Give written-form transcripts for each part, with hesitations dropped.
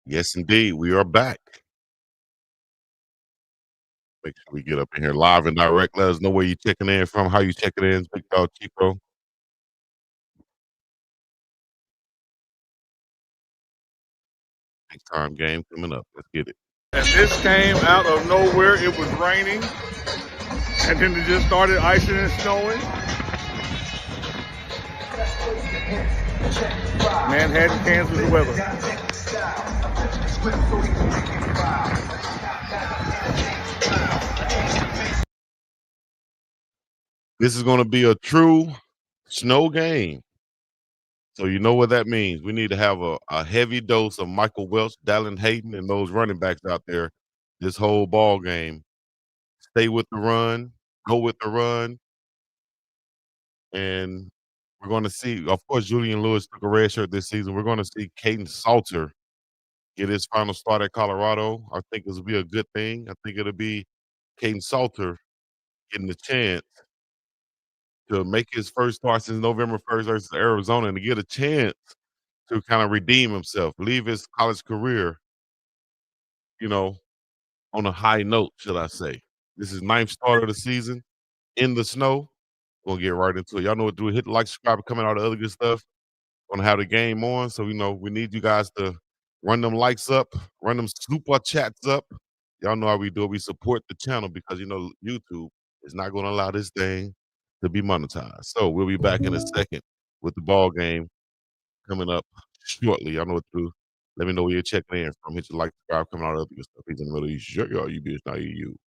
Yes, indeed. We are back. Make sure we get up in here live and direct. Let us know where you checking in from, how you checking in, Big Dog Chico. Big time game coming up. Let's get it. And this came out of nowhere. It was raining, and then it just started icing and snowing. Manhattan, Kansas weather. This is going to be a true snow game. So you know what that means. We need to have a heavy dose of Michael Welch, Dallin Hayden, and those running backs out there this whole ball game. Stay with the run, go with the run, and we're going to see. Of course, Julian Lewis took a red shirt this season. We're going to see Caden Salter get his final start at Colorado. I think this will be a good thing. I think it'll be Caden Salter getting the chance to make his first start since November 1st versus Arizona and to get a chance to kind of redeem himself, leave his college career, you know, on a high note, should I say. This is ninth start of the season in the snow. We'll get right into it. Y'all know what to do. Hit the like, subscribe, comment, all the other good stuff. Gonna have the game on. So, we need you guys to run them likes up, run them super chats up. Y'all know how we do it. We support the channel because, YouTube is not going to allow this thing to be monetized. So we'll be back in a second with the ball game coming up shortly. Y'all know what to do. Let me know where you're checking in from. Hit your like, subscribe, coming out of other good stuff. He's in the middle of you. Sure, y'all, you bitch, not you.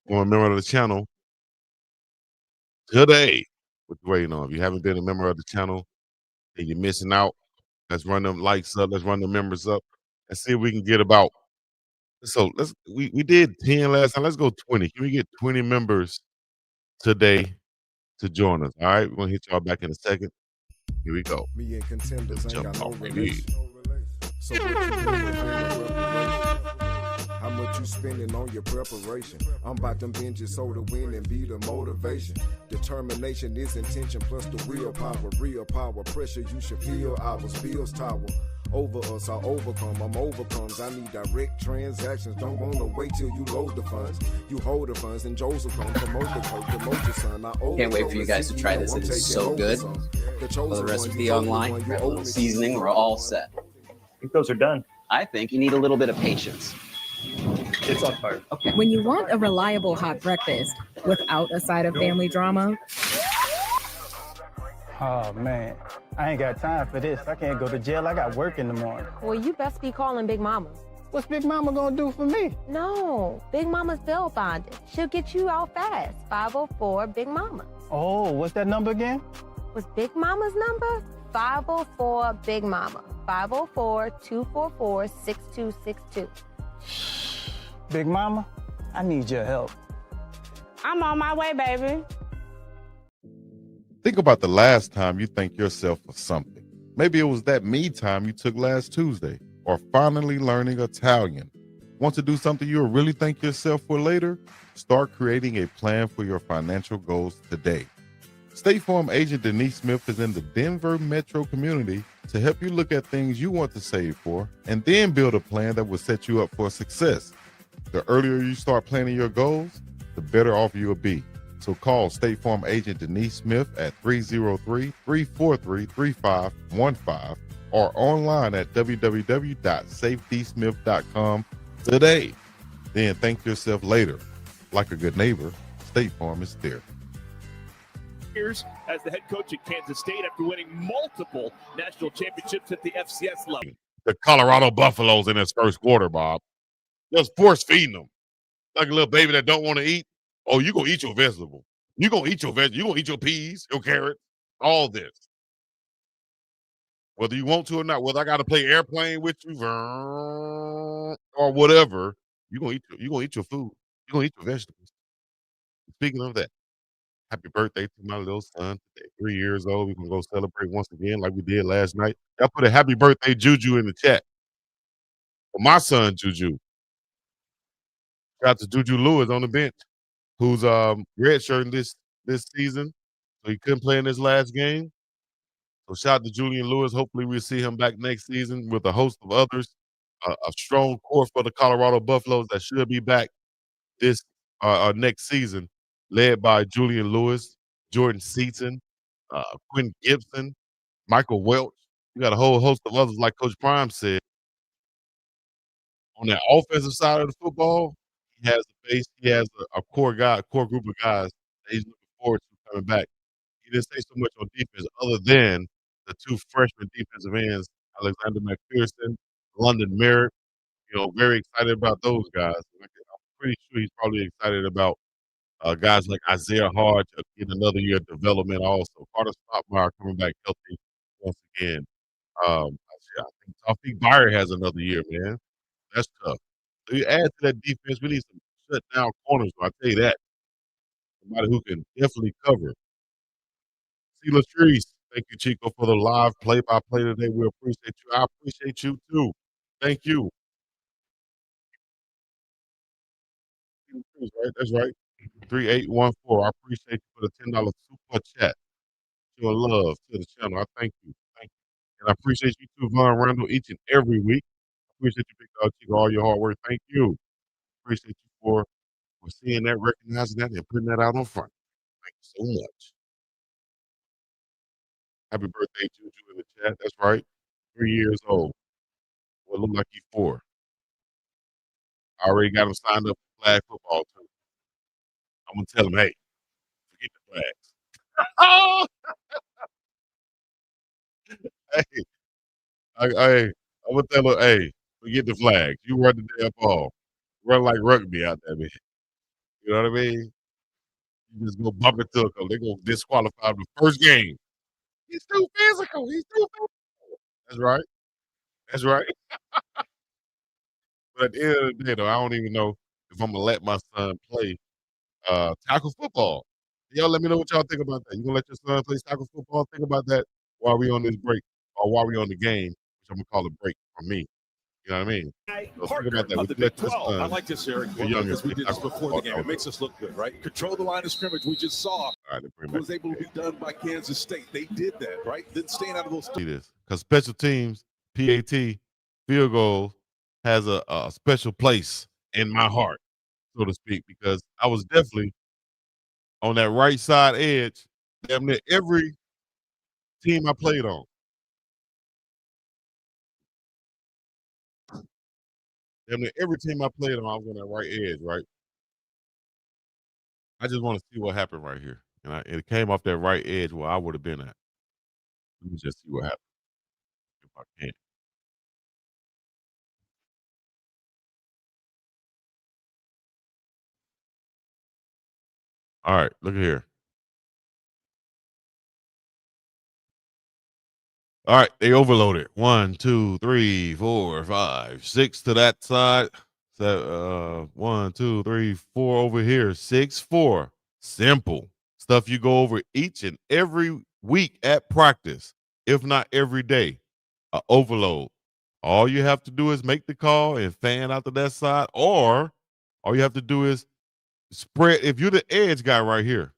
Want a member of the channel today. What you waiting on? If you haven't been a member of the channel and you're missing out, let's run them likes up. Let's run the members up. Let's see if we can get about. So we did 10 last time. Let's go 20. Can we get 20 members today to join us? All right, we're gonna hit y'all back in a second. Here we go. Me and contenders ain't got no baby. relation. So what you doing in preparation? How much you spending on your preparation? I'm about them binges so to win and be the motivation. Determination is intention plus the willpower. Real power, pressure you should feel. Ours bills tower. Over us, I overcome. I'm overcomes. I need direct transactions. Don't wanna wait till you load the funds. You hold the funds and Joe's will come. Promote the coach, promote your son. Can't wait for you guys to try this. It is so good. For the recipe online, grab a little seasoning. We're all set. I think those are done. I think you need a little bit of patience. It's on fire. Okay. When you want a reliable hot breakfast without a side of family drama. Oh man, I ain't got time for this. I can't go to jail. I got work in the morning. Well, you best be calling Big Mama. What's Big Mama gonna do for me? No, Big Mama's bail bonded. She'll get you out fast. 504 Big Mama. Oh, what's that number again? Was Big Mama's number? 504 Big Mama. 504-244-6262. Big Mama, I need your help. I'm on my way, baby. Think about the last time you thanked yourself for something. Maybe it was that me time you took last Tuesday, or finally learning Italian. Want to do something you'll really thank yourself for later? Start creating a plan for your financial goals today. State Farm agent Denise Smith is in the Denver metro community to help you look at things you want to save for and then build a plan that will set you up for success. The earlier you start planning your goals, the better off you'll be. So call State Farm agent Denise Smith at 303-343-3515 or online at www.safetysmith.com today. Then thank yourself later. Like a good neighbor, State Farm is there. Years as the head coach at Kansas State after winning multiple national championships at the FCS level. The Colorado Buffaloes in his first quarter, Bob. Just force feeding them. Like a little baby that don't want to eat. Oh, you gonna eat your vegetable. You gonna eat your vegetables. You gonna eat your peas, your carrots, all this. Whether you want to or not, whether I gotta play airplane with you or whatever, you gonna eat your food. You gonna eat your vegetables. Speaking of that, happy birthday to my little son today, 3 years old. We're gonna go celebrate once again like we did last night. I put a happy birthday Juju in the chat. For my son Juju. Shout out to Juju Lewis on the bench, who's redshirting this season. so he couldn't play in his last game. So shout out to Julian Lewis. Hopefully we'll see him back next season with a host of others. A strong core for the Colorado Buffaloes that should be back this next season, led by Julian Lewis, Jordan Seaton, Quinn Gibson, Michael Welch. You got a whole host of others, like Coach Prime said. On that offensive side of the football, he has the base. He has a core group of guys that he's looking forward to coming back. He didn't say so much on defense other than the two freshman defensive ends, Alexander McPherson, London Merritt. Very excited about those guys. I'm pretty sure he's probably excited about guys like Isaiah Hodge getting another year of development also. Carter Stockmeyer coming back healthy once again. I think Taufik Byer has another year, man. That's tough. So you add to that defense, we need some shutdown corners. I'll tell you that. Somebody who can definitely cover. See Latrice, thank you, Chico, for the live play-by-play today. We appreciate you. I appreciate you too. Thank you. Right, that's right. 3814. I appreciate you for the $10 super chat. Your love to the channel. I thank you. Thank you. And I appreciate you too, Von Randall, each and every week. I appreciate you, Big Dog Chico, all your hard work. Thank you. Appreciate you for seeing that, recognizing that, and putting that out on front. Thank you so much. Happy birthday, Juju, in the chat. That's right. 3 years old. Well, look like he's 4. I already got him signed up for flag football, too. I'm going to tell him, hey, forget the flags. Oh! Hey, I'm going to tell him, hey, forget the flags. You run the damn ball. Run like rugby out there, man. You know what I mean? You just go bump into a couple. They're going to disqualify the first game. He's too physical. He's too physical. That's right. That's right. But at the end of the day, though, I don't even know if I'm going to let my son play tackle football. Y'all let me know what y'all think about that. You going to let your son play tackle football? Think about that while we on this break or while we on the game, which I'm going to call a break for me. You know what I mean? So think about that. Of the Big 12. I like this, Eric, because we did this before the game. It makes us look good, right? Control the line of scrimmage. We just saw it was able to be done by Kansas State. They did that, right? Then staying out of those. See this, because special teams, PAT, field goal has a special place in my heart, so to speak, because I was definitely on that right side edge, damn near every team I played on. Damn near every team I played on, I was on that right edge, right? I just want to see what happened right here. And it came off that right edge where I would have been at. Let me just see what happened. If I can. All right, look at here. All right, they overloaded. 1, 2, 3, 4, 5, 6 to that side. So 1, 2, 3, 4 over here. 6, 4. Simple stuff you go over each and every week at practice, if not every day. Overload. All you have to do is make the call and fan out to that side, or all you have to do is spread. If you're the edge guy right here,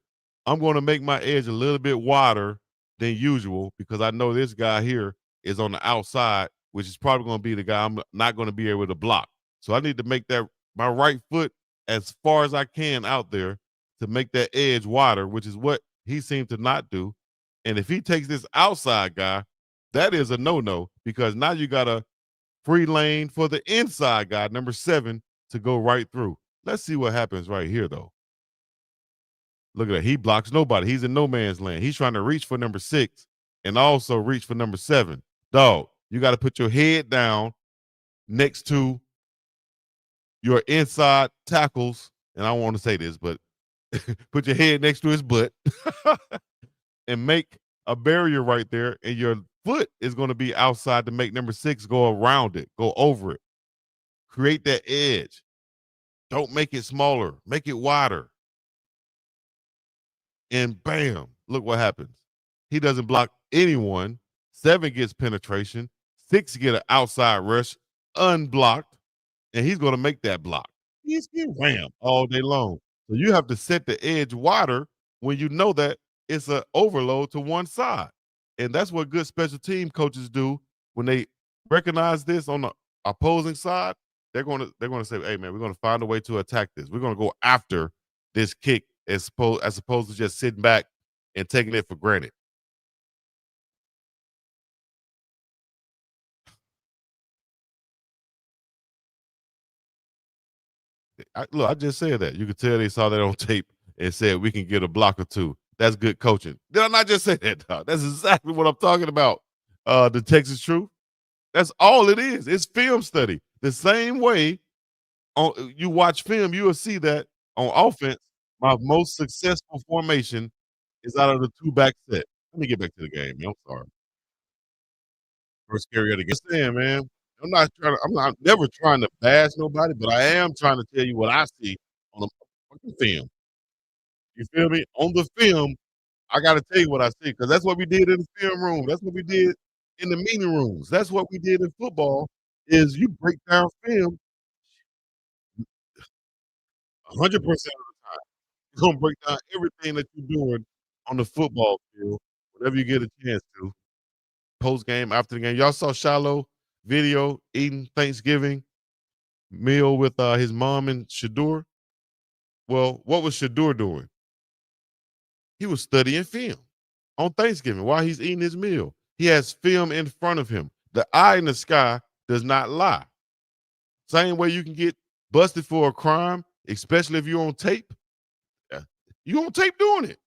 I'm going to make my edge a little bit wider than usual because I know this guy here is on the outside, which is probably going to be the guy I'm not going to be able to block. So I need to make that my right foot as far as I can out there to make that edge wider, which is what he seemed to not do. And if he takes this outside guy, that is a no-no because now you got a free lane for the inside guy, number 7, to go right through. Let's see what happens right here, though. Look at that. He blocks nobody. He's in no man's land. He's trying to reach for number 6 and also reach for number 7. Dog, you got to put your head down next to your inside tackles. And I don't want to say this, but put your head next to his butt and make a barrier right there. And your foot is going to be outside to make number 6 go around it, go over it. Create that edge. Don't make it smaller. Make it wider. And bam, look what happens. He doesn't block anyone. 7 gets penetration. 6 get an outside rush unblocked. And he's going to make that block. He's getting wham all day long. So you have to set the edge wider when you know that it's an overload to one side. And that's what good special team coaches do when they recognize this on the opposing side. They're going to say, "Hey man, we're going to find a way to attack this. We're going to go after this kick as opposed to just sitting back and taking it for granted." I just said that. You could tell they saw that on tape and said we can get a block or two. That's good coaching. Did I not just say that, dog? That's exactly what I'm talking about. The Texas Truth. That's all it is. It's film study. The same way you watch film, you will see that on offense, my most successful formation is out of the two-back set. Let me get back to the game, man. I'm sorry. First carry of the game. Understand, man. I'm not never trying to bash nobody, but I am trying to tell you what I see on the fucking film. You feel me? On the film, I gotta tell you what I see, because that's what we did in the film room. That's what we did in the meeting rooms. That's what we did in football, is you break down film 100% of the time. You're gonna break down everything that you're doing on the football field whenever you get a chance to. Post game, after the game. Y'all saw Shiloh video eating Thanksgiving meal with his mom and Shador? Well, what was Shador doing? He was studying film on Thanksgiving while he's eating his meal. He has film in front of him. The eye in the sky does not lie. Same way you can get busted for a crime, especially if you're on tape. You on tape doing it.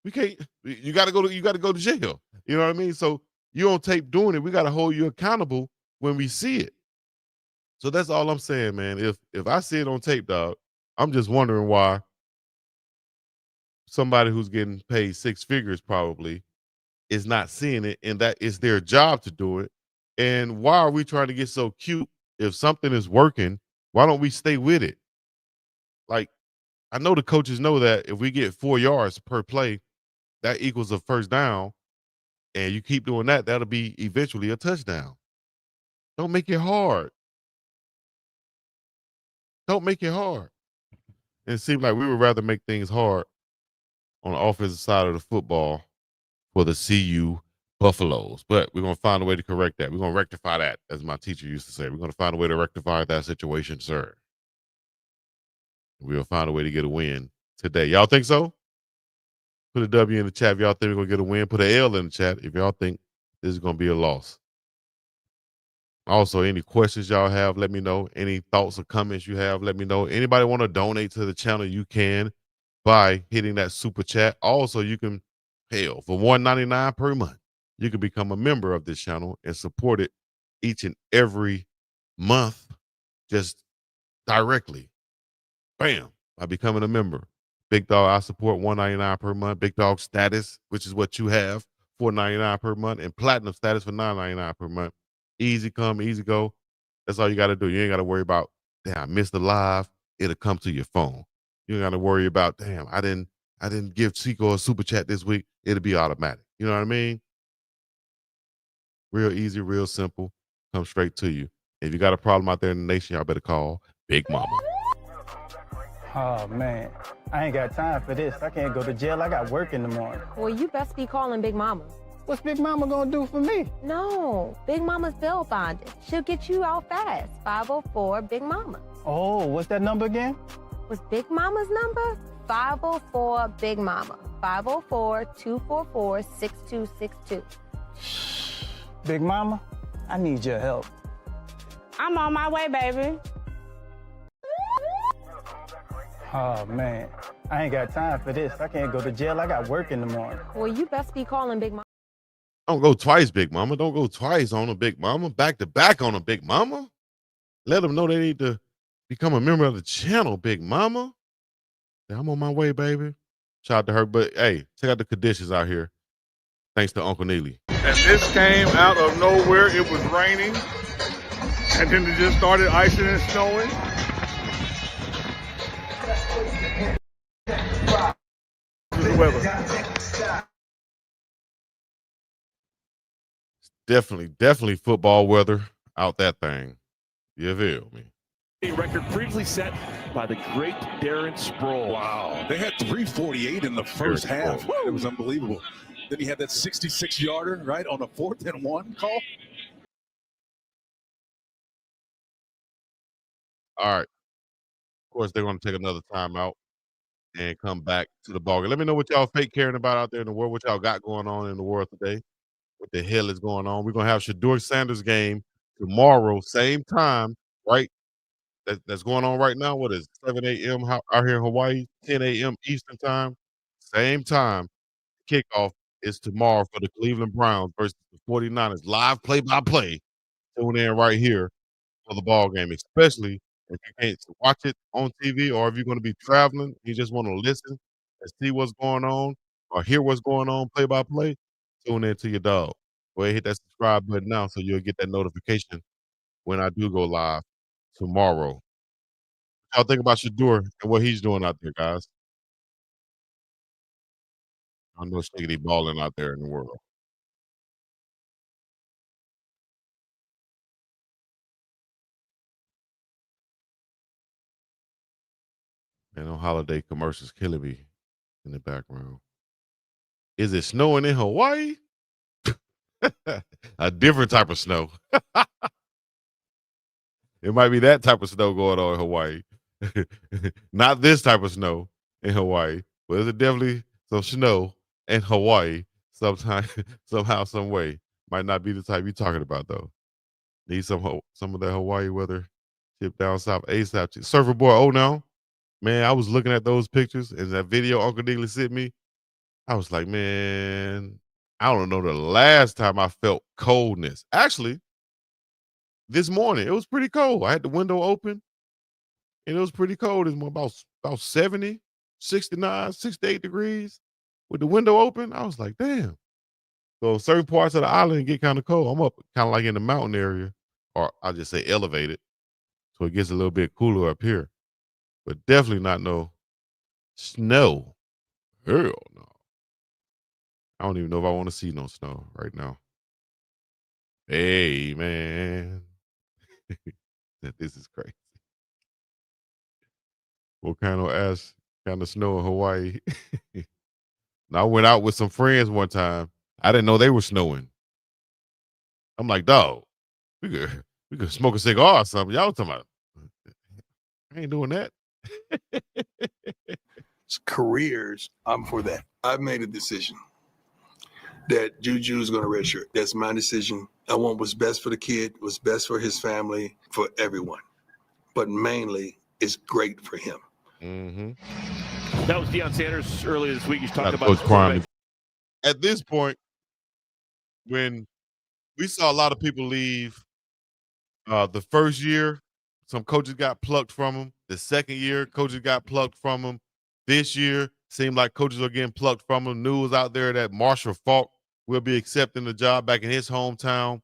We can't. You got to go to jail. You know what I mean? So you on tape doing it. We got to hold you accountable when we see it. So that's all I'm saying, man. If I see it on tape, dog, I'm just wondering why somebody who's getting paid six figures probably is not seeing it, and that is their job to do it. And why are we trying to get so cute? If something is working, why don't we stay with it? Like, I know the coaches know that if we get 4 yards per play, that equals a first down, and you keep doing that, that'll be eventually a touchdown. Don't make it hard. Don't make it hard. And it seems like we would rather make things hard on the offensive side of the football for the CU Buffaloes. But we're going to find a way to correct that. We're going to rectify that, as my teacher used to say. We're going to find a way to rectify that situation, sir. We'll find a way to get a win today. Y'all think so? Put a W in the chat if y'all think we're going to get a win. Put an L in the chat if y'all think this is going to be a loss. Also, any questions y'all have, let me know. Any thoughts or comments you have, let me know. Anybody want to donate to the channel, you can by hitting that super chat. Also, you can, hell, for $1.99 per month, you can become a member of this channel and support it each and every month just directly. Bam, by becoming a member. Big Dog, I support $1.99 per month. Big Dog status, which is what you have, $4.99 per month, and platinum status for $9.99 per month. Easy come, easy go. That's all you got to do. You ain't got to worry about, damn, I missed the live. It'll come to your phone. You ain't got to worry about, damn, I didn't give Chico a super chat this week. It'll be automatic. You know what I mean? Real easy, real simple. Come straight to you. If you got a problem out there in the nation, y'all better call Big Mama. Oh, man. I ain't got time for this. I can't go to jail. I got work in the morning. Well, you best be calling Big Mama. What's Big Mama gonna do for me? No, Big Mama's bail bonded. She'll get you out fast. 504 Big Mama. Oh, what's that number again? What's Big Mama's number? 504 Big Mama. 504-244-6262. Big Mama, I need your help. I'm on my way, baby. Oh, man. I ain't got time for this. I can't go to jail. I got work in the morning. Well, you best be calling Big Mama. Don't go twice, Big Mama. Don't go twice on a Big Mama. Back to back on a Big Mama. Let them know they need to become a member of the channel, Big Mama. Yeah, I'm on my way, baby. Shout out to her. But, hey, check out the conditions out here. Thanks to Uncle Neely. And this came out of nowhere. It was raining. And then it just started icing and snowing. This is the weather. Definitely football weather out that thing. You feel me? A record previously set by the great Darren Sproles. Wow. They had 348 in the first half. It was unbelievable. Then he had that 66-yarder, right, on a 4th and 1 call. All right. Of course, they're going to take another timeout and come back to the ballgame. Let me know what y'all fake caring about out there in the world, what y'all got going on in the world today. What the hell is going on? We're going to have Shedeur Sanders game tomorrow, same time, right? That's going on right now. What is it, 7 a.m. out here in Hawaii, 10 a.m. Eastern time? Same time. Kickoff is tomorrow for the Cleveland Browns versus the 49ers. Live play-by-play. Tune in right here for the ball game, especially if you can't watch it on TV or if you're going to be traveling, you just want to listen and see what's going on or hear what's going on play-by-play, tune in to your dog. Go ahead, hit that subscribe button now so you'll get that notification when I do go live tomorrow. What y'all think about Shedeur and what he's doing out there, guys? I know Shiggity balling out there in the world. And no holiday commercials killing me in the background. Is it snowing in Hawaii? A different type of snow. It might be that type of snow going on in Hawaii. Not this type of snow in Hawaii, but there's definitely some snow in Hawaii sometime, somehow, some way. Might not be the type you're talking about, though. Need some of that Hawaii weather shipped down south ASAP. Surfer Boy, oh no. Man, I was looking at those pictures and that video Uncle Diggly sent me. I was like, man, I don't know the last time I felt coldness. Actually, this morning, it was pretty cold. I had the window open, and it was pretty cold. It's about 70, 69, 68 degrees with the window open. I was like, damn. So certain parts of the island get kind of cold. I'm up kind of like in the mountain area, or I'll just say elevated, so it gets a little bit cooler up here. But definitely not no snow. Hell no. I don't even know if I want to see no snow right now. Hey, man. This is crazy. Volcano ash kind of snow in Hawaii. Now, I went out with some friends one time. I didn't know they were snowing. I'm like, dog, we could smoke a cigar or something. Y'all talking about, I ain't doing that. Careers, I'm for that. I've made a decision that Juju is going to redshirt. That's my decision. I want what's best for the kid, what's best for his family, for everyone. But mainly, it's great for him. Mm-hmm. That was Deion Sanders earlier this week. He's talking about Coach Prime. At this point, when we saw a lot of people leave the first year, some coaches got plucked from them. The second year, coaches got plucked from them. This year, seemed like coaches are getting plucked from them. News out there that Marshall Faulk will be accepting the job back in his hometown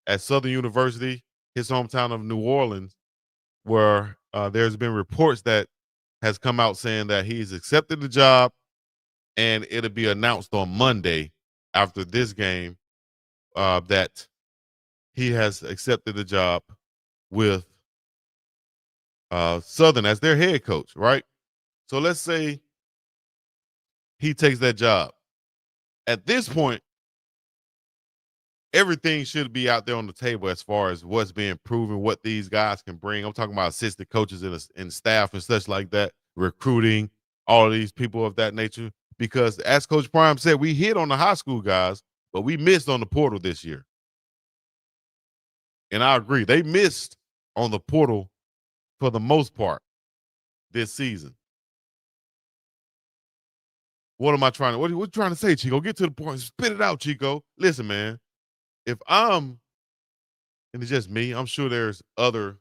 at Southern University, his hometown of New Orleans, where there's been reports that has come out saying that he's accepted the job and it'll be announced on Monday after this game that he has accepted the job with Southern as their head coach, right? So let's say he takes that job. At this point, everything should be out there on the table as far as what's being proven, what these guys can bring. I'm talking about assistant coaches and staff and such like that, recruiting, all of these people of that nature. Because as Coach Prime said, we hit on the high school guys, but we missed on the portal this year. And I agree. They missed on the portal for the most part this season. What am I trying to, what are you trying to say, Chico? Get to the point. Spit it out, Chico. Listen, man. If and it's just me, I'm sure there's other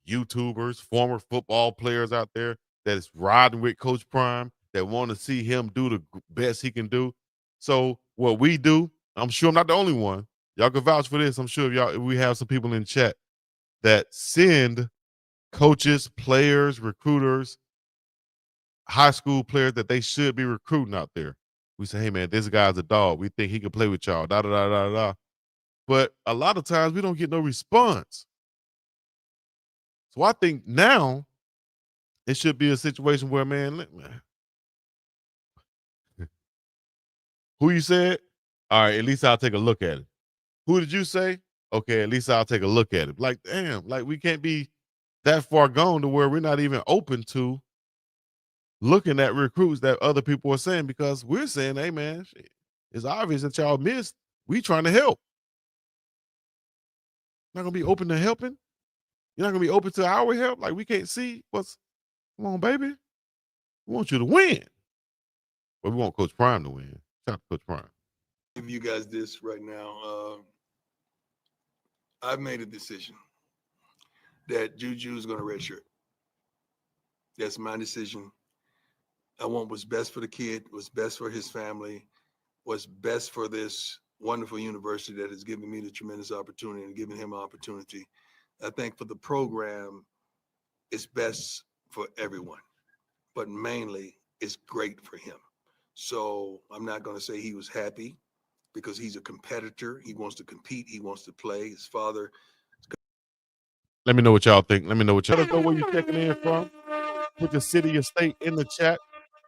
YouTubers, former football players out there that is riding with Coach Prime that want to see him do the best he can do. So what we do, I'm sure I'm not the only one. Y'all can vouch for this. I'm sure if we have some people in chat that send coaches, players, recruiters, high school players that they should be recruiting out there. We say, hey, man, this guy's a dog. We think he can play with y'all, da-da-da-da-da. But a lot of times we don't get no response. So I think now it should be a situation where, man, who you said? All right, at least I'll take a look at it. Who did you say? Okay, at least I'll take a look at it. Like, damn, like we can't be that far gone to where we're not even open to looking at recruits that other people are saying, because we're saying, hey, man, shit, it's obvious that y'all missed. We trying to help. Not going to be open to helping? You're not going to be open to our help? Like, we can't see what's... Come on, baby. We want you to win. But we want Coach Prime to win. Shout out to Coach Prime. Give you guys this right now. I've made a decision that Juju is going to redshirt. That's my decision. I want what's best for the kid, what's best for his family, what's best for this wonderful university that has given me the tremendous opportunity and given him an opportunity. I think for the program, it's best for everyone, but mainly it's great for him. So I'm not going to say he was happy, because he's a competitor. He wants to compete. He wants to play. His father. Let me know what y'all think. Let me know what y'all... Let us know where you're checking in from. Put your city, your state in the chat.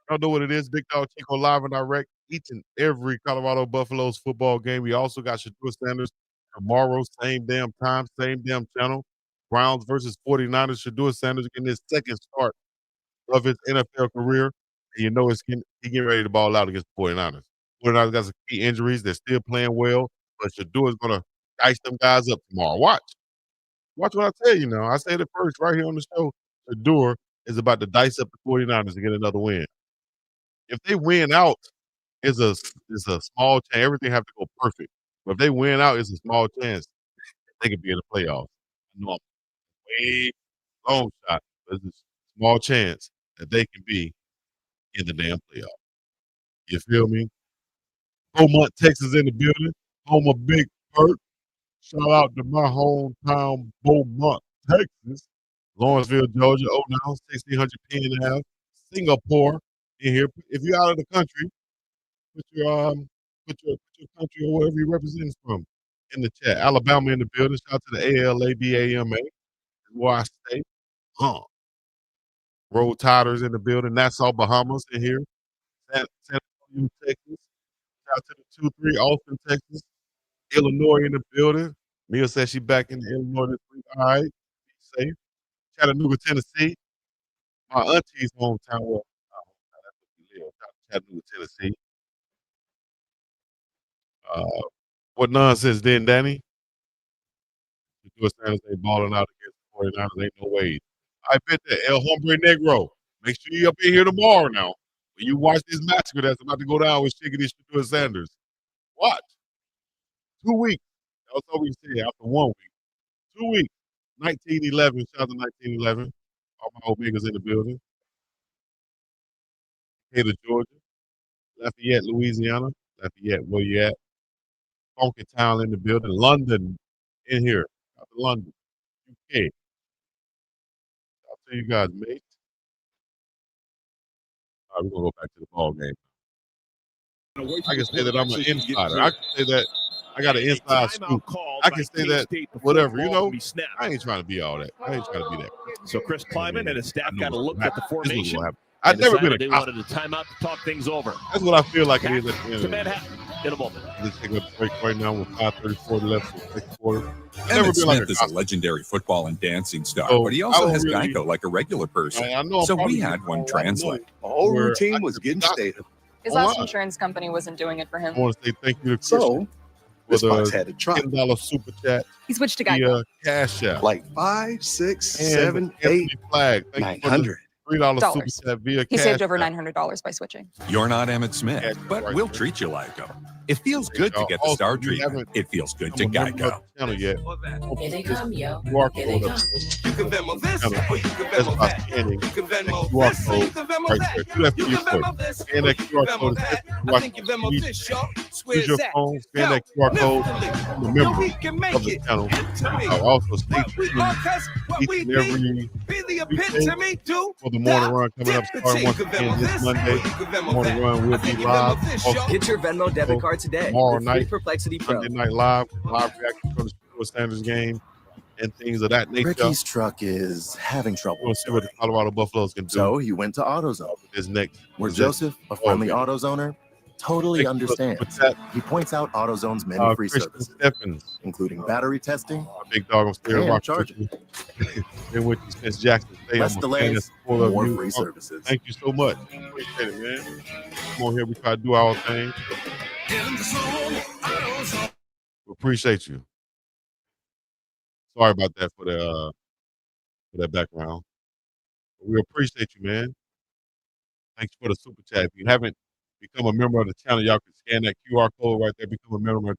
Y'all know what it is. Big Dog Chico live and direct each and every Colorado Buffaloes football game. We also got Shedeur Sanders tomorrow, same damn time, same damn channel. Browns versus 49ers. Shedeur Sanders getting his second start of his NFL career. And you know he getting ready to ball out against the 49ers. 49ers got some key injuries. They're still playing well, but Shedeur is going to dice them guys up tomorrow. Watch what I tell you now. I said it first right here on the show. Shedeur is about to dice up the 49ers to get another win. If they win out, it's a small chance. Everything have to go perfect. But if they win out, it's a small chance they could be in the playoffs. I know I'm way long shot, but it's a small chance that they can be in the damn playoffs. You feel me? Beaumont, Texas in the building. Home of Big Perk. Shout out to my hometown, Beaumont, Texas. Lawrenceville, Georgia. Oh, now 1,600 P&F. Singapore in here. If you're out of the country, put your country or wherever you represent from in the chat. Alabama in the building. Shout out to the ALABAMA. Where I stay. Roll Tiders in the building. Nassau, Bahamas in here. San Antonio, Texas. Shout out to the 2-3, Austin, Texas. Illinois in the building. Mia says she's back in Illinois this week. All right. Be safe. Chattanooga, Tennessee. My auntie's hometown. Well, that's where we live. Chattanooga, Tennessee. What nonsense then, Danny? You Sanders ain't balling out against the 49ers. Ain't no way. I bet that El Hombre Negro. Make sure you up in here tomorrow now. When you watch this massacre that's about to go down with Shiggity Shedeur Sanders. Watch. 2 weeks. That's all we say after 1 week. 2 weeks. 1911. Shout out to 1911. All my Omegas in the building. Decatur, Georgia. Lafayette, Louisiana. Lafayette, where you at? Funky Town in the building. London in here. Out to London. UK. I'll tell you guys, mate. All right, we're going to go back to the ball game. I can say that I'm an insider. I can say that I got an inside scoop. I can say that whatever, you know. I ain't trying to be all that. I ain't trying to be that. So Chris Kleiman and his staff got to look at the formation. I've never been a they wanted a timeout to talk things over. That's what I feel like it is at the end To of the day. Manhattan in a moment. Let's take a break right now with 5:34 left for the second quarter. Emmett Smith is a legendary football and dancing star, but he also has Geico like a regular person. So we had one translate. The whole routine was getting stated. His last insurance company wasn't doing it for him. I want to say thank you to Christian this for box the had to try. $10 super chat. He switched to The Geico. cash out. Like 5, 6, And 7, Anthony 8, Flag. Thank you for the $900. $3 super chat via He cash saved over app. $900 by switching. You're not Emmett Smith, but we'll treat you like him. It feels good to get the star treatment. It feels good to Geico. Channel yet. Here they come, yo. QR Here they code come. You can Venmo this, or you can That's Venmo by that. scanning You can Venmo QR this, or you code can Venmo right that. there. Do that for You your can phone. Venmo this, Scan or that you QR can code. Venmo that. I think you Venmo this, y'all. Use Square's your that. phone, scan that QR code, become a member we can make of the it. channel. Intimate. I'll also stay What we tuned are, cause what each we and every be the weekday epitome, do for the morning run coming up starting once again this Monday. The morning run will be live. Also, Get your Venmo debit card today. tomorrow with free night, Perplexity Pro. Sunday night live reaction from the Shedeur Sanders game. and things of that nature. Ricky's truck is having trouble. We'll see what the Colorado Buffaloes can do. So he went to AutoZone. His next, where Joseph, a friendly AutoZoner, totally understands. He points out AutoZone's many free services, including battery testing, big dog on Stereo and Rock charging. Then with Spence Jackson, Less delays, more free services. Thank you so much. Appreciate it, man. Come on here, we try to do our thing. We appreciate you. Sorry about that for that background. We appreciate you, man. Thanks for the super chat. If you haven't become a member of the channel, y'all can scan that QR code right there. Become a member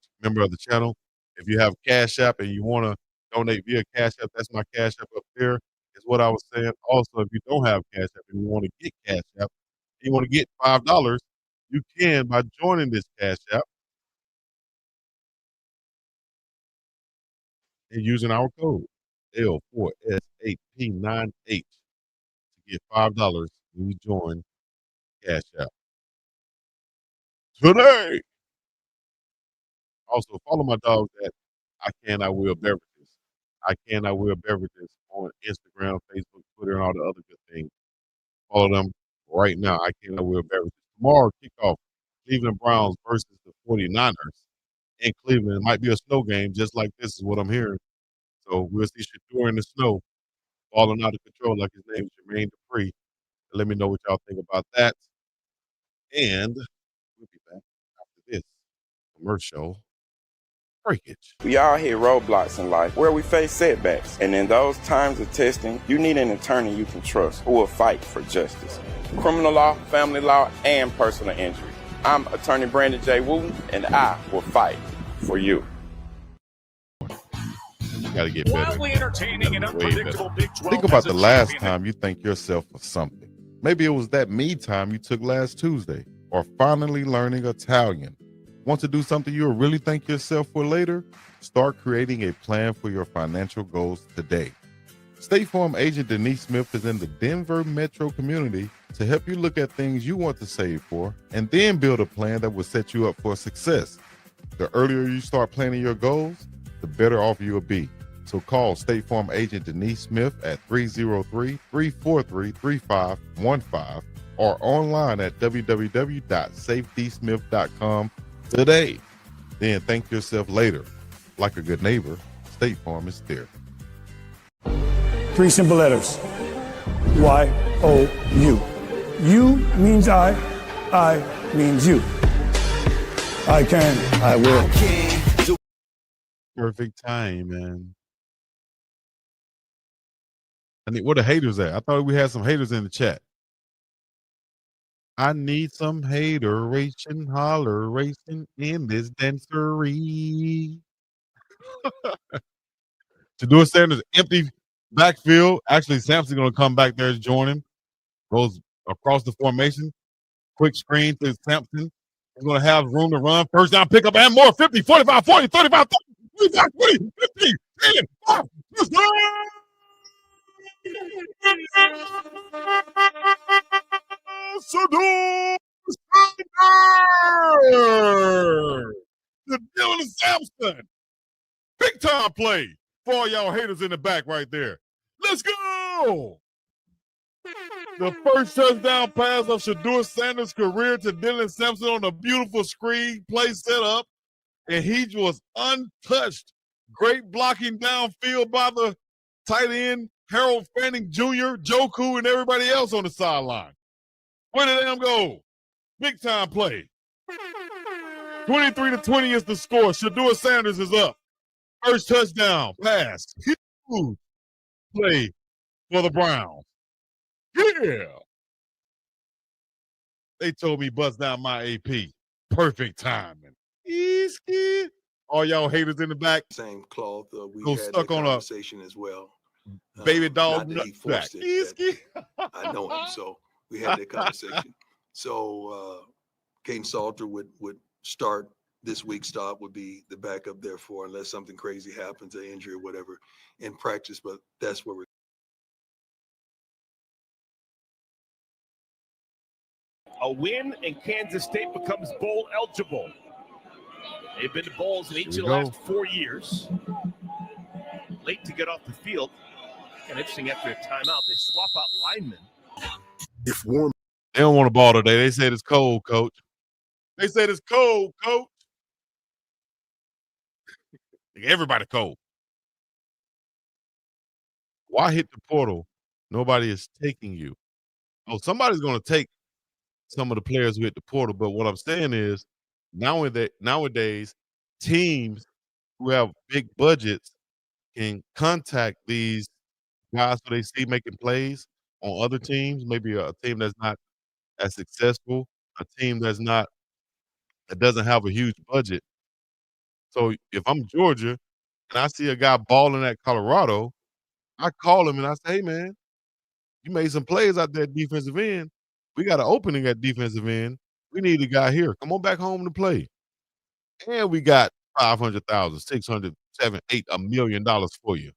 of the channel. If you have Cash App and you want to donate via Cash App, that's my Cash App up there. Is what I was saying. Also, if you don't have Cash App and you want to get Cash App, and you want to get $5, you can by joining this Cash App and using our code L4S8P98 to get $5 when you join Cash App today. Also, follow my dogs at I Can I Will Beverages. I Can I Will Beverages on Instagram, Facebook, Twitter, and all the other good things. Follow them right now. I Can I Will Beverages. Tomorrow, kickoff Cleveland Browns versus the 49ers in Cleveland. It might be a snow game, just like this is what I'm hearing. So we'll see Shador in the snow, falling out of control like his name is Jermaine Dupri. Let me know what y'all think about that. And we'll be back after this commercial breakage. We all hit roadblocks in life where we face setbacks. And in those times of testing, you need an attorney you can trust who will fight for justice. Criminal law, family law, and personal injury. I'm attorney Brandon J. Wooten, and I will fight for you. Got to get better. Wildly entertaining and unpredictable Big 12. Think about the last time you thank yourself for something. Maybe it was that me time you took last Tuesday, or finally learning Italian. Want to do something you'll really thank yourself for later? Start creating a plan for your financial goals today. State Farm agent Denise Smith is in the Denver metro community to help you look at things you want to save for and then build a plan that will set you up for success. The earlier you start planning your goals, the better off you'll be. So call State Farm agent Denise Smith at 303-343-3515 or online at www.safetysmith.com today. Then thank yourself later. Like a good neighbor, State Farm is there. 3 simple letters. Y-O-U. U means I means you. I can, I will. Perfect time, man. I need, where the haters at? I thought we had some haters in the chat. I need some hateration, holleration in this dancery. Shador Sanders, empty backfield. Actually, Sampson's going to come back there to join him. Goes across the formation. Quick screen to Sampson. He's going to have room to run. First down, pick up and more. 50, 45, 40, 35, 30, 35, 40, 50, 10, 5, Shador Sanders! The Dylan Sampson. Big time play for all y'all haters in the back right there. Let's go! The first touchdown pass of Shador Sanders' career to Dylan Sampson on a beautiful screen play set up, and he was untouched. Great blocking downfield by the tight end, Harold Fanning Jr., Joku, and everybody else on the sideline. Way to them go. Big time play. 23-20 is the score. Shador Sanders is up. First touchdown pass. Huge play for the Browns. Yeah. They told me bust down my AP. Perfect timing. Easy. All y'all haters in the back. Same cloth. We go had stuck that on conversation as well. Baby dog not that he nut forced it, that I know him, so we had that conversation. So Caden Salter would start this week's stop, would be the backup there for, unless something crazy happens, an injury or whatever, in practice. But that's where we're. A win and Kansas State becomes bowl eligible. They've been to bowls in each of the last 4 years. late to get off the field. And interesting, after a timeout, they swap out linemen. If warm, they don't want a ball today. They said it's cold, coach. They said it's cold, coach. Everybody cold. Why hit the portal? Nobody is taking you. Oh, somebody's going to take some of the players who hit the portal. But what I'm saying is, nowadays, teams who have big budgets can contact these guys who they see making plays on other teams. Maybe a team that's not as successful, a team that doesn't have a huge budget. So if I'm Georgia and I see a guy balling at Colorado, I call him and I say, hey, man, you made some plays out there at defensive end. We got an opening at defensive end. We need a guy here. Come on back home to play. And we got $500,000, $600,000, $700,000, $800,000, $1 million for you.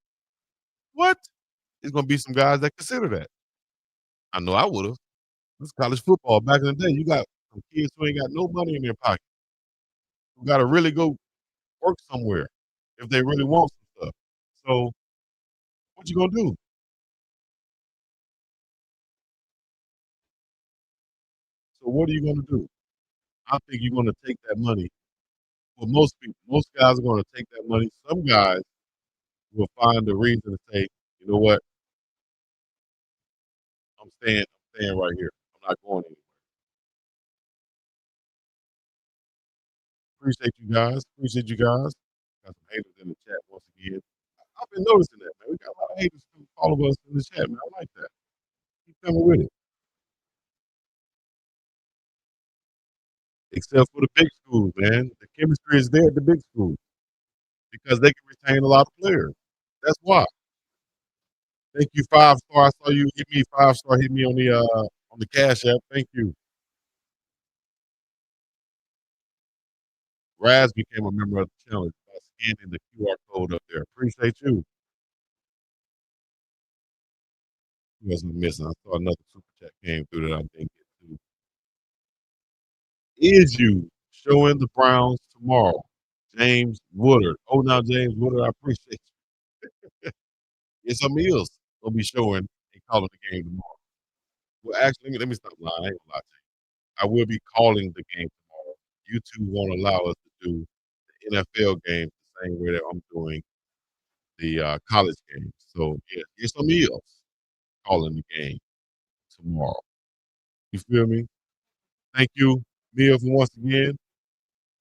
What? There's going to be some guys that consider that. I know I would have. This is college football. Back in the day, you got some kids who ain't got no money in their pocket. You got to really go work somewhere if they really want some stuff. So what you going to do? So what are you going to do? I think you're going to take that money. For most people, most guys are going to take that money. Some guys will find a reason to say, you know what? I'm staying right here. I'm not going anywhere. Appreciate you guys. Got some haters in the chat once again. I've been noticing that, man. We got a lot of haters from all of us in the chat, man. I like that. Keep coming with it. Except for the big schools, man. The chemistry is there at the big schools because they can retain a lot of players. That's why. Thank you, 5-star. I saw you hit me 5-star. Hit me on the Cash App. Thank you. Raz became a member of the channel by scanning the QR code up there. Appreciate you. Who else am I missing? I saw another super chat came through that I didn't get to. Is you showing the Browns tomorrow? James Woodard. Oh, now James Woodard, I appreciate you. It's some meals will be showing and calling the game tomorrow. Well, actually, let me stop lying. I ain't gonna lie to you. I will be calling the game tomorrow. YouTube won't allow us to do the NFL games the same way that I'm doing the college games. So yeah, it's some meals calling the game tomorrow. You feel me? Thank you, Mia, for once again.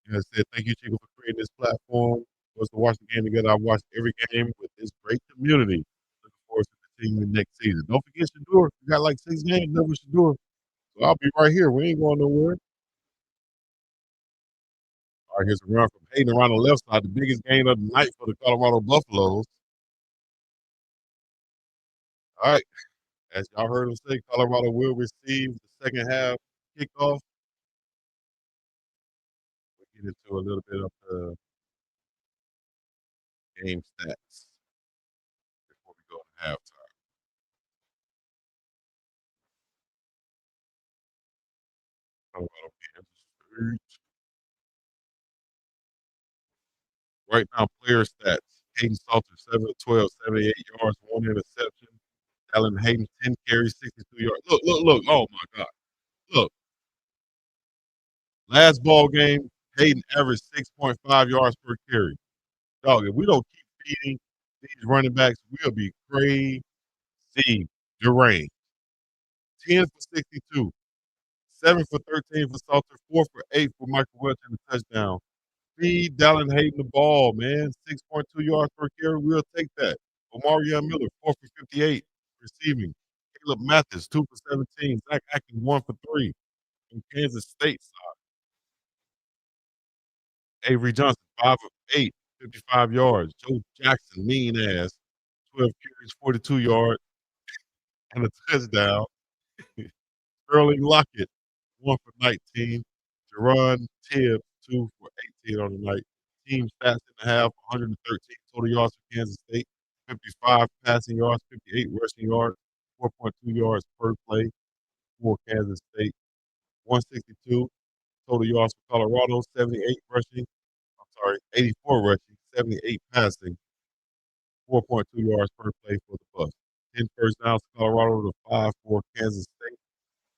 And I said, thank you, Chico, for creating this platform for us to watch the game together. I've watched every game with this great community. Looking forward to continuing next season. Don't forget Shador. We got like 6 games left with Shador. So I'll be right here. We ain't going nowhere. All right, here's a run from Hayden around the left side. The biggest game of the night for the Colorado Buffaloes. All right. As y'all heard him say, Colorado will receive the second half kickoff. We'll get into a little bit of the game stats before we go to halftime. Colorado Kansas State. Right now, player stats. Hayden Salter, 7 of 12, 78 yards, 1 interception. Allen Hayden, 10 carries, 62 yards. Look. Oh, my God. Look. Last ball game, Hayden averaged 6.5 yards per carry. Dog, if we don't keep feeding these running backs, we'll be crazy deranged. 10 for 62. 7 for 13 for Salter, 4 for 8 for Michael Welch and a touchdown. Feed Dallin Hayden the ball, man. 6.2 yards per carry. We'll take that. Omarion Miller, 4 for 58 receiving. Caleb Mathis, 2 for 17. Zach Atkins, 1 for 3 from Kansas State side. Avery Johnson, 5 of 8, 55 yards. Joe Jackson, mean ass, 12 carries, 42 yards, and a touchdown. Sterling Lockett, 1 for 19. Jerron Tibbs, 2 for 18 on the night. Team stats in the half, 113 total yards for Kansas State, 55 passing yards, 58 rushing yards, 4.2 yards per play for Kansas State. 162 total yards for Colorado, 78 rushing. 84 rushing, 78 passing 4.2 yards per play for the Bucs. 10 first downs to Colorado to 5 for Kansas State.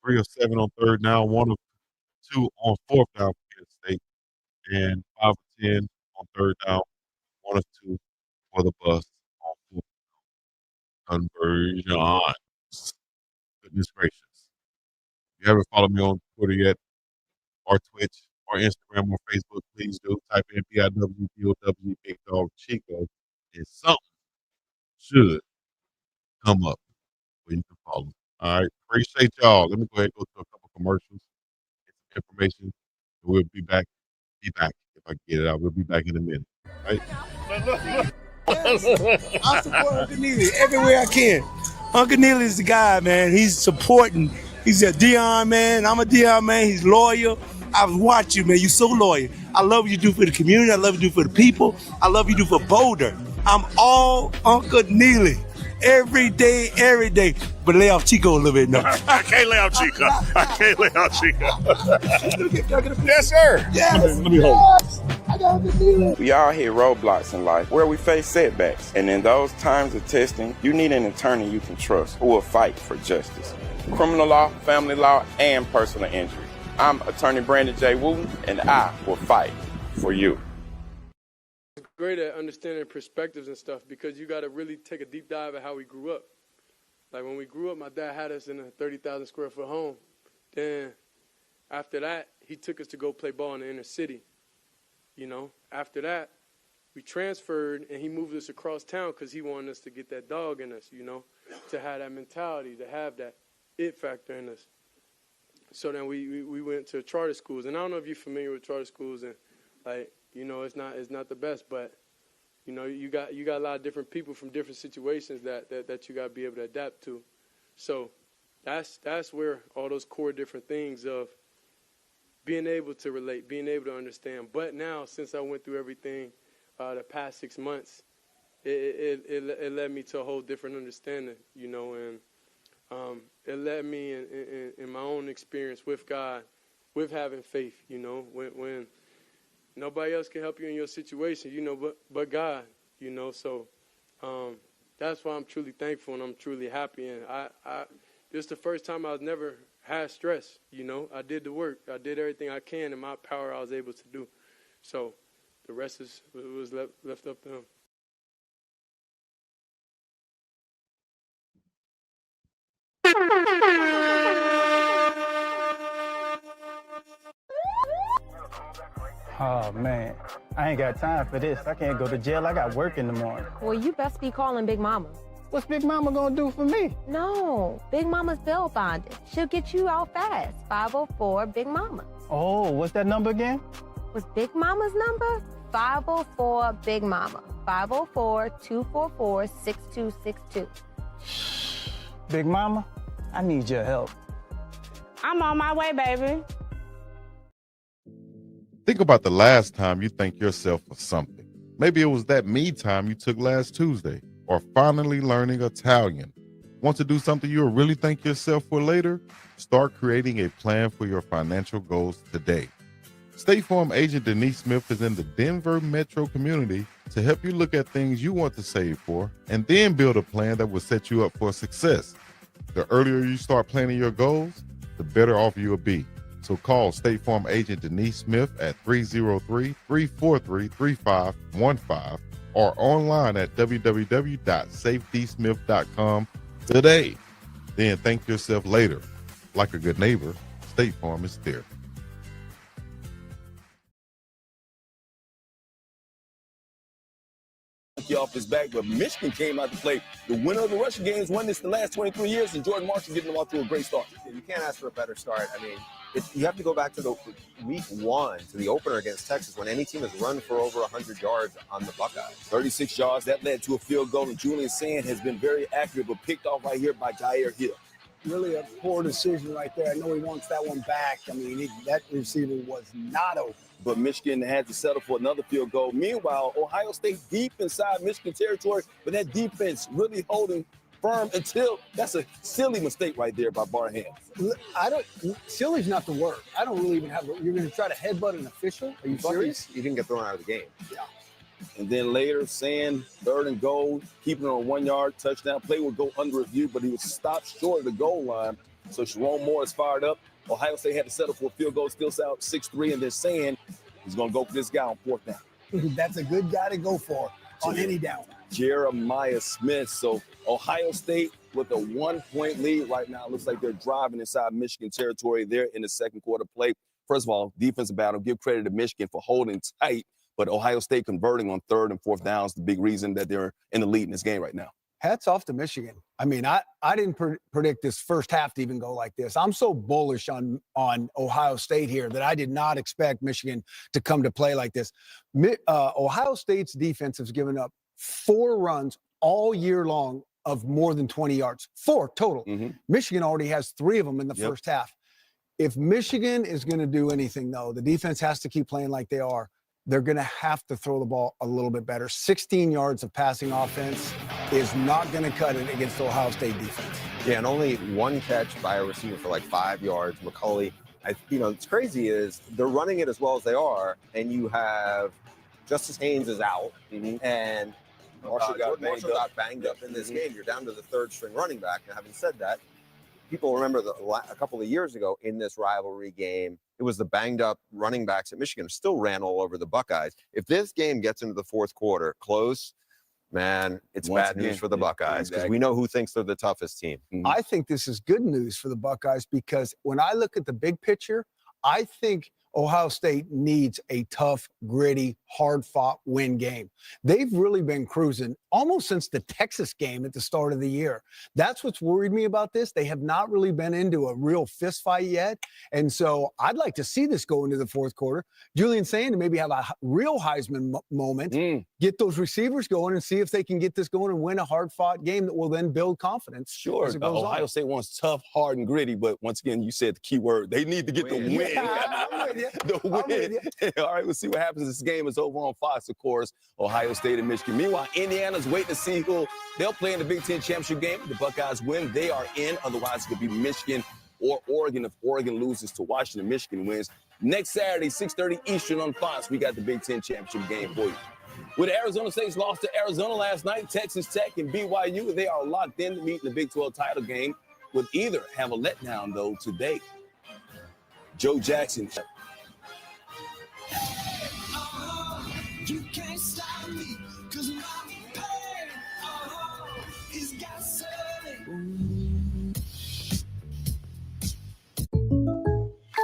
3 of 7 on third down, 1 of 2 on fourth down for Kansas State, and 5 of 10 on third down, 1 of 2 for the Bucs on fourth down conversions. Goodness gracious. If you haven't followed me on Twitter yet, or Twitch, or Instagram, or Facebook, please do. Type in BIWDOW Big Dog Chico, and something should come up where you can follow me. All right. Appreciate y'all. Let me go ahead and go to a couple commercials, get some information, and we'll be back. If I can get it out. We'll be back in a minute. Right? I support Uncle Neely everywhere I can. Uncle Neely is the guy, man. He's supporting. He's a Deion man. I'm a Deion man. He's loyal. I've watched you, man. You're so loyal. I love what you do for the community. I love what you do for the people. I love what you do for Boulder. I'm all Uncle Neely. Every day, every day. But lay off Chico a little bit, no. I can't lay off Chico. I can't lay off Chico. Yes, sir. Yes. Let me hold it. We all hit roadblocks in life where we face setbacks. And in those times of testing, you need an attorney you can trust who will fight for justice. Criminal law, family law, and personal injury. I'm attorney Brandon J. Wooten, and I will fight for you. Great at understanding perspectives and stuff because you got to really take a deep dive at how we grew up. Like when we grew up, my dad had us in a 30,000 square foot home. Then after that, he took us to go play ball in the inner city. You know, after that, we transferred and he moved us across town because he wanted us to get that dog in us, you know, to have that mentality, to have that it factor in us. So then we went to charter schools. And I don't know if you're familiar with charter schools and like, you know, it's not the best, but you know, you got a lot of different people from different situations that you got to be able to adapt to. So that's where all those core different things of being able to relate, being able to understand. But now, since I went through everything the past 6 months, it led me to a whole different understanding, you know, and it led me in my own experience with God, with having faith, you know, when nobody else can help you in your situation, you know, but God, you know. So that's why I'm truly thankful and I'm truly happy. And this is the first time I've never had stress, you know. I did the work. I did everything I can in my power I was able to do. So the rest was left up to him. Oh, man. I ain't got time for this. I can't go to jail. I got work in the morning. Well, you best be calling Big Mama. What's Big Mama gonna do for me? No, Big Mama's bail bonded. She'll get you out fast. 504 Big Mama. Oh, what's that number again? What's Big Mama's number? 504 Big Mama. 504-244-6262. Big Mama, I need your help. I'm on my way, baby. Think about the last time you thanked yourself for something. Maybe it was that me time you took last Tuesday, or finally learning Italian. Want to do something you'll really thank yourself for later? Start creating a plan for your financial goals today. State Farm agent Denise Smith is in the Denver metro community to help you look at things you want to save for and then build a plan that will set you up for success. The earlier you start planning your goals, the better off you'll be. So call State Farm agent Denise Smith at 303-343-3515 or online at www.safedysmith.com today. Then thank yourself later. Like a good neighbor, State Farm is there. Off his back, but Michigan came out to play. The winner of the Russian games won this the last 23 years, and Jordan Marshall getting them off to a great start. You can't ask for a better start. I mean, you have to go back to the week one, to the opener against Texas, when any team has run for over 100 yards on the Buckeyes. 36 yards, that led to a field goal, and Julian Sand has been very accurate, but picked off right here by Jair Hill. Really a poor decision right there. I know he wants that one back. I mean, that receiver was not open. But Michigan had to settle for another field goal. Meanwhile, Ohio State deep inside Michigan territory, but that defense really holding firm until that's a silly mistake right there by Barham. Silly's not the word. I don't really even have. You're going to try to headbutt an official? Are you serious? You didn't get thrown out of the game. Yeah. And then later, Sand, 3rd and goal, keeping it on 1 yard, touchdown. Play would go under review, but he was stopped short of the goal line. So Sharon Moore is fired up. Ohio State had to settle for a field goal, still out 6-3, and then Sand is going to go for this guy on 4th down. That's a good guy to go for on any down. Jeremiah Smith. So Ohio State with a 1-point lead right now. Looks like they're driving inside Michigan territory there in the second quarter play. First of all, defensive battle. Give credit to Michigan for holding tight, but Ohio State converting on 3rd and 4th downs, the big reason that they're in the lead in this game right now. Hats off to Michigan. I mean, I didn't predict this first half to even go like this. I'm so bullish on Ohio State here that I did not expect Michigan to come to play like this. Ohio State's defense has given up 4 runs all year long of more than 20 yards. 4 total. Michigan already has 3 of them in the first half. If Michigan is going to do anything, though, the defense has to keep playing like they are. They're going to have to throw the ball a little bit better. 16 yards of passing offense is not going to cut it against Ohio State defense. Yeah, and only 1 catch by a receiver for like 5 yards. McCulley, it's crazy is they're running it as well as they are, and you have Justice Haynes is out, and Marshall got banged up in this game. You're down to the 3rd string running back. And having said that, people remember a couple of years ago in this rivalry game, it was the banged up running backs at Michigan still ran all over the Buckeyes. If this game gets into the 4th quarter close, man, it's bad news for the Buckeyes because we know who thinks they're the toughest team. I think this is good news for the Buckeyes because when I look at the big picture, I think Ohio State needs a tough, gritty, hard-fought win game. They've really been cruising almost since the Texas game at the start of the year. That's what's worried me about this. They have not really been into a real fist fight yet. And so I'd like to see this go into the 4th quarter. Julian saying to maybe have a real Heisman moment, get those receivers going and see if they can get this going and win a hard-fought game that will then build confidence. Sure, Ohio State wants tough, hard, and gritty, but once again, you said the key word. They need to get the win. The win. All right, we'll see what happens. This game is over on Fox, of course, Ohio State and Michigan. Meanwhile, Indiana's waiting to see who they'll play in the Big Ten championship game. If the Buckeyes win, they are in. Otherwise, it could be Michigan or Oregon. If Oregon loses to Washington, Michigan wins. Next Saturday, 6:30 Eastern on Fox, we got the Big Ten championship game for you. With Arizona State's loss to Arizona last night, Texas Tech and BYU, they are locked in to meet in the Big 12 title game. Would either have a letdown, though, today. Joe Jackson. You can't stop me, 'cause my pain is got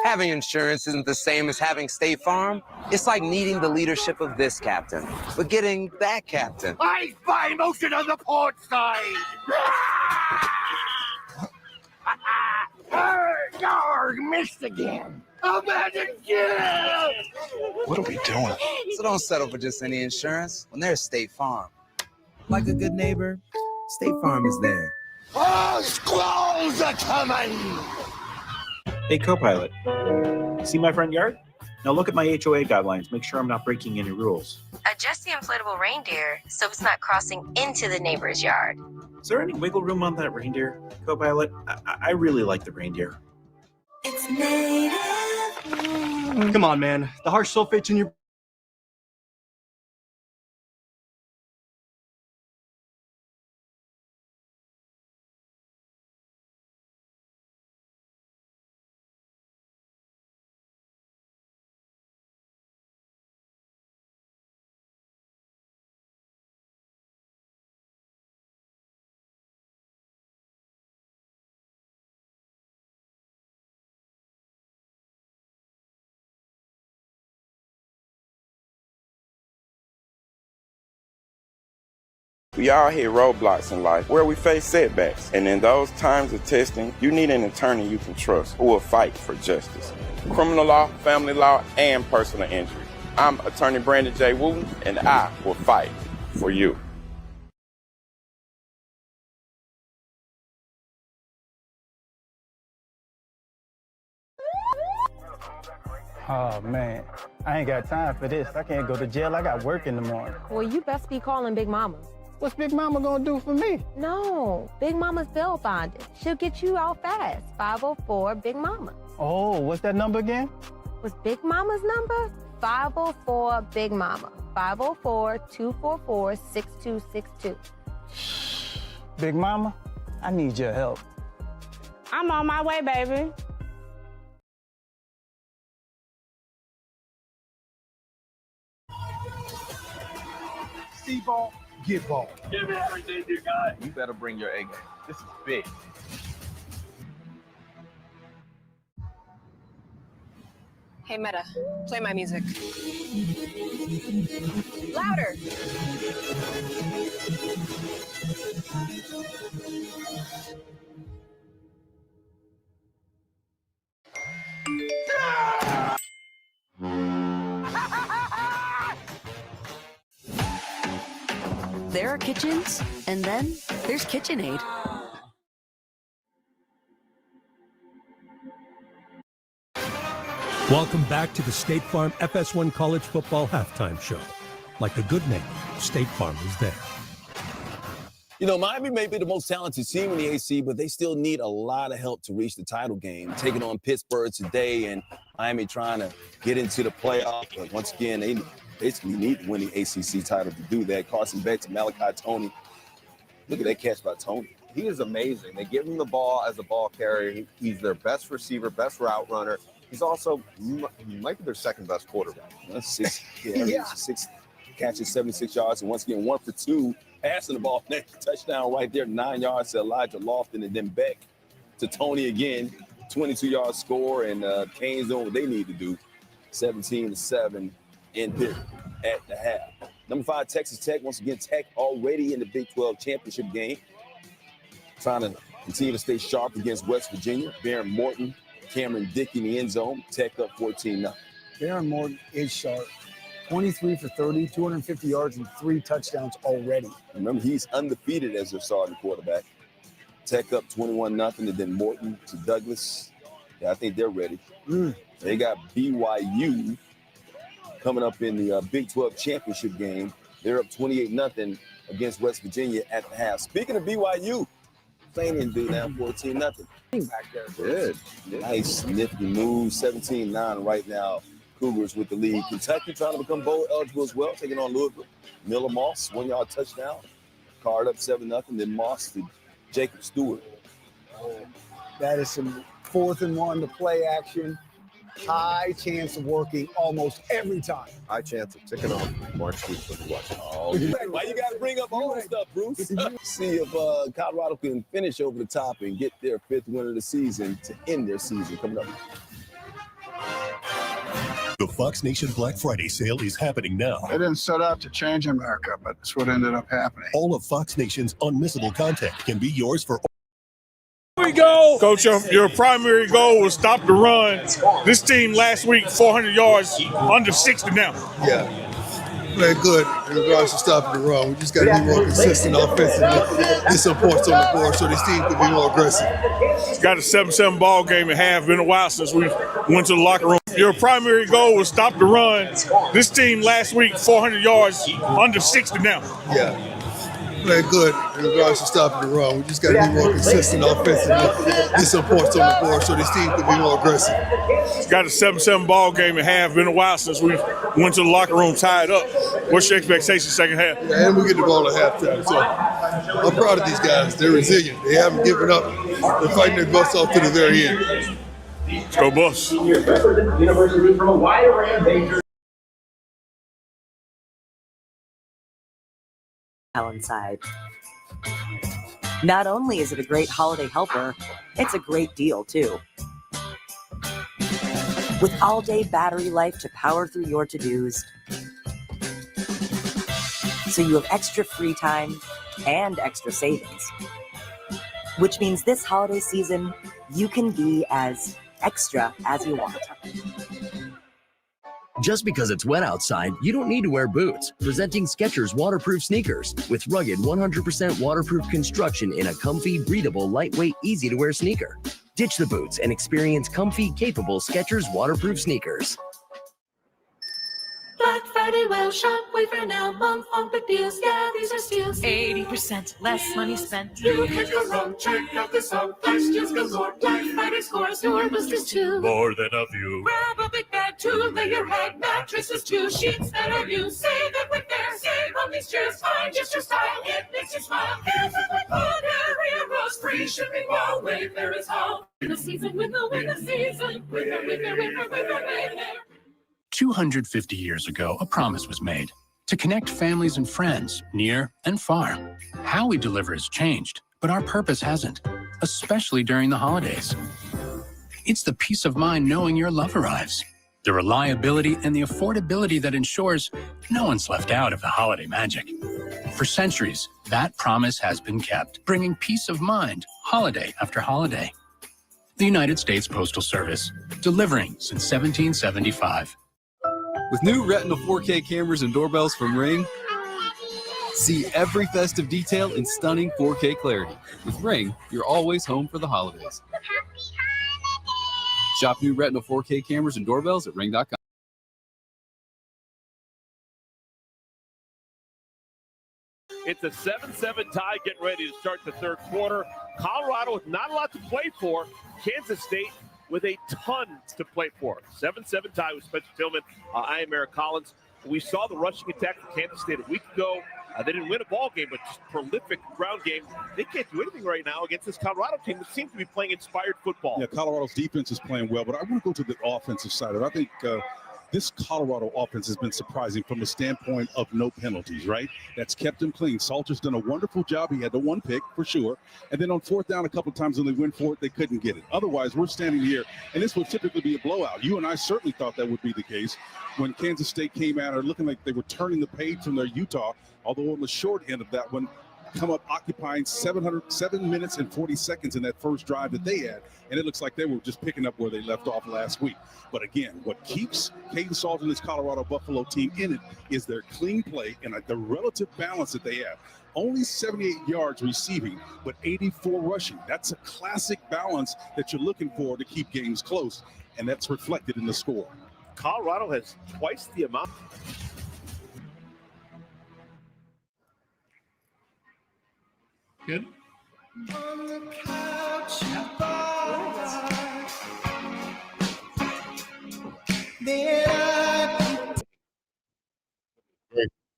Having insurance isn't the same as having State Farm. It's like needing the leadership of this captain, but getting that captain. Ice by motion on the port side! Yarg, missed again! Imagine you! What are we doing? So don't settle for just any insurance when there's State Farm. Like a good neighbor, State Farm is there. Oh, squalls are coming! Hey, Copilot, see my front yard? Now look at my HOA guidelines. Make sure I'm not breaking any rules. Adjust the inflatable reindeer so it's not crossing into the neighbor's yard. Is there any wiggle room on that reindeer, Copilot? I really like the reindeer. It's native. Come on, man. The harsh sulfates in your... We all hit roadblocks in life where we face setbacks. And in those times of testing, you need an attorney you can trust who will fight for justice. Criminal law, family law, and personal injury. I'm attorney Brandon J. Wooten, and I will fight for you. Oh, man. I ain't got time for this. I can't go to jail. I got work in the morning. Well, you best be calling Big Mama. What's Big Mama gonna do for me? No, Big Mama's bail bonded. She'll get you out fast. 504 Big Mama. Oh, what's that number again? Was Big Mama's number 504 Big Mama. 504-244-6262. Big Mama, I need your help. I'm on my way, baby. See ball, get ball. Give me everything you got. You better bring your A game. This is big. Hey, Meta, play my music. Louder. There are kitchens, and then there's KitchenAid. Welcome back to the State Farm FS1 College Football Halftime Show. Like a good neighbor, State Farm is there. You know, Miami may be the most talented team in the AC, but they still need a lot of help to reach the title game. Taking on Pittsburgh today, and Miami trying to get into the playoff. But once again, they basically need to win the ACC title to do that. Carson Beck to Malachi Tony. Look at that catch by Tony. He is amazing. They give him the ball as a ball carrier. He's their best receiver, best route runner. He's also, he might be their second best quarterback. That's six catches, 76 yards, and once again, 1 for 2. Passing the ball, next touchdown right there, 9 yards to Elijah Lofton, and then Beck to Tony again, 22-yard score, and Canes doing what they need to do, 17-7 in Pitt at the half. Number 5, Texas Tech. Once again, Tech already in the Big 12 championship game, trying to continue to stay sharp against West Virginia. Baron Morton, Cameron Dickey in the end zone, Tech up 14-0. Baron Morton is sharp. 23 for 30, 250 yards, and 3 touchdowns already. Remember, he's undefeated as their starting quarterback. Tech up 21-0, and then Morton to Douglas. Yeah, I think they're ready. They got BYU coming up in the Big 12 championship game. They're up 28-0 against West Virginia at the half. Speaking of BYU, Fanian do now 14-0. Back there. Good. Nice, nifty move. 17-9 right now. Cougars with the lead. Kentucky trying to become bowl eligible as well, taking on Louisville. Miller Moss, 1-yard touchdown. Card up 7-0. Then Moss to Jacob Stewart. That is some 4th and 1 to play action. High chance of working almost every time. High chance of ticking off March week for the watch. Oh, why you got to bring up all this stuff, Bruce? See if Colorado can finish over the top and get their 5th win of the season to end their season coming up. The Fox Nation Black Friday sale is happening now. They didn't set out to change America, but it's what ended up happening. All of Fox Nation's unmissable content can be yours for. Here we go. Coach, your primary goal was stop the run. This team last week, 400 yards, under 60 now. Yeah. Playing good in regards to stopping the run. We just got to be more consistent offensively. Get some points on the board so this team can be more aggressive. Got a 7-7 ball game at half. Been a while since we went to the locker room. Your primary goal was stop the run. This team last week, 400 yards, under 60 now. Yeah. Playing good in regards to stopping the run. We just got to be more consistent offensively. Get some points on the board so this team can be more aggressive. Got a 7-7 ball game at half. Been a while since we went to the locker room tied up. What's your expectation second half? Yeah, and we get the ball at halftime. So I'm proud of these guys. They're resilient. They haven't given up. They're fighting their butts off to the very end. Let's go, Buffs. University from a wide array of major. Inside. Not only is it a great holiday helper, it's a great deal too. With all-day battery life to power through your to-dos, so you have extra free time and extra savings. Which means this holiday season, you can be as extra as you want. Just because it's wet outside, you don't need to wear boots. Presenting Skechers waterproof sneakers with rugged 100% waterproof construction in a comfy, breathable, lightweight, easy-to-wear sneaker. Ditch the boots and experience comfy, capable Skechers waterproof sneakers. Black Friday, well, shop, wait for now, month on big deals, yeah, these are steals. 80% less money spent. You can't go wrong, check out this out, flash deals galore. Black Friday scores, your boosters too. More than a few. Grab a big bag, two-layer hang mattresses, 2 sheets that are new. Save everywhere, save on these chairs. Find just your style, it makes you smile. Here's a good area rose, free shipping while Wayfair is home. The season with the season. Wayfair. 250 years ago, a promise was made to connect families and friends near and far. How we deliver has changed, but our purpose hasn't, especially during the holidays. It's the peace of mind knowing your love arrives, the reliability and the affordability that ensures no one's left out of the holiday magic. For centuries, that promise has been kept, bringing peace of mind holiday after holiday. The United States Postal Service, delivering since 1775. With new Retina 4K cameras and doorbells from Ring, see every festive detail in stunning 4K clarity. With Ring, you're always home for the holidays. Shop new Retina 4K cameras and doorbells at Ring.com. It's a 7-7 tie, getting ready to start the third quarter. Colorado with not a lot to play for. Kansas State with a ton to play for. 7-7 tie with Spencer Tillman. I am Eric Collins. We saw the rushing attack from Kansas State a week ago. They didn't win a ball game, but just prolific ground game. They can't do anything right now against this Colorado team that seems to be playing inspired football. Yeah, Colorado's defense is playing well, but I want to go to the offensive side of it. I think this Colorado offense has been surprising from the standpoint of no penalties, right? That's kept them clean. Salter's done a wonderful job. He had the one pick for sure. And then on fourth down, a couple of times when they went for it, they couldn't get it. Otherwise, we're standing here, and this would typically be a blowout. You and I certainly thought that would be the case when Kansas State came out or looking like they were turning the page from their Utah, although on the short end of that one, come up occupying 7 minutes and 40 seconds in that first drive that they had. And it looks like they were just picking up where they left off last week. But again, what keeps Caden Salter and this Colorado Buffalo team in it is their clean play and the relative balance that they have. Only 78 yards receiving, but 84 rushing. That's a classic balance that you're looking for to keep games close, and that's reflected in the score. Colorado has twice the amount. Good. On the couch,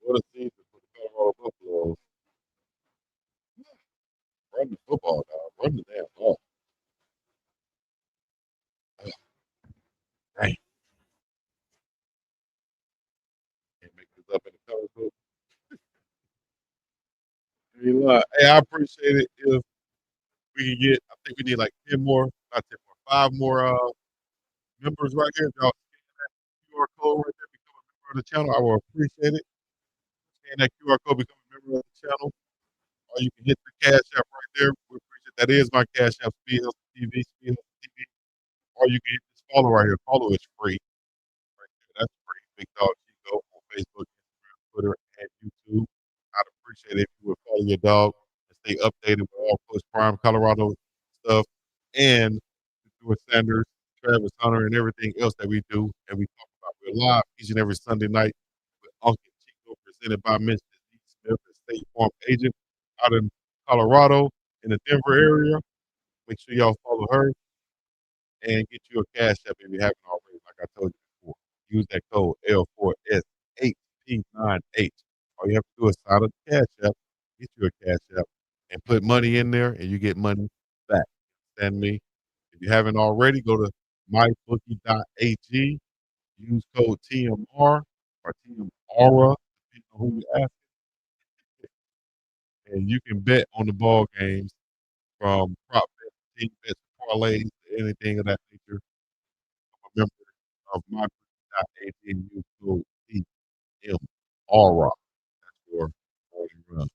What a season for the Colorado Buffaloes. Run the football now. Run the damn ball. Right. Can't make this up in the color book. Hey, I appreciate it if we can get, I think we need like 10 more, not 10 more, 5 more members right here. If y'all scan that QR code right there, become a member of the channel, I will appreciate it. Scan that QR code, become a member of the channel. Or you can hit the Cash App right there. We appreciate that. Is my Cash App, Speed Hustle TV, Speed Hustle TV. Or you can hit this follow right here. Follow is free. Right there, that's free. Big Dog Chico on Facebook, Instagram, Twitter, and YouTube. I'd appreciate it if you would follow your dog and stay updated with all Push Prime Colorado stuff and Stuart Sanders, Travis Hunter, and everything else that we do and we talk about. We're live each and every Sunday night with Uncle Chico, presented by Mrs. D. Smith, the State Farm agent out in Colorado, in the Denver area. Make sure y'all follow her and get you a Cash App if you haven't already, like I told you before. Use that code L4S8P98. All you have to do is sign up the Cash App, get you a Cash App, and put money in there, and you get money back. Understand me? If you haven't already, go to mybookie.ag, use code TMR or TMAURA, depending on who you ask. And you can bet on the ball games from prop bets, team bets, parlays, anything of that nature. I'm a member of mybookie.ag and use code TMAURA. For morning run.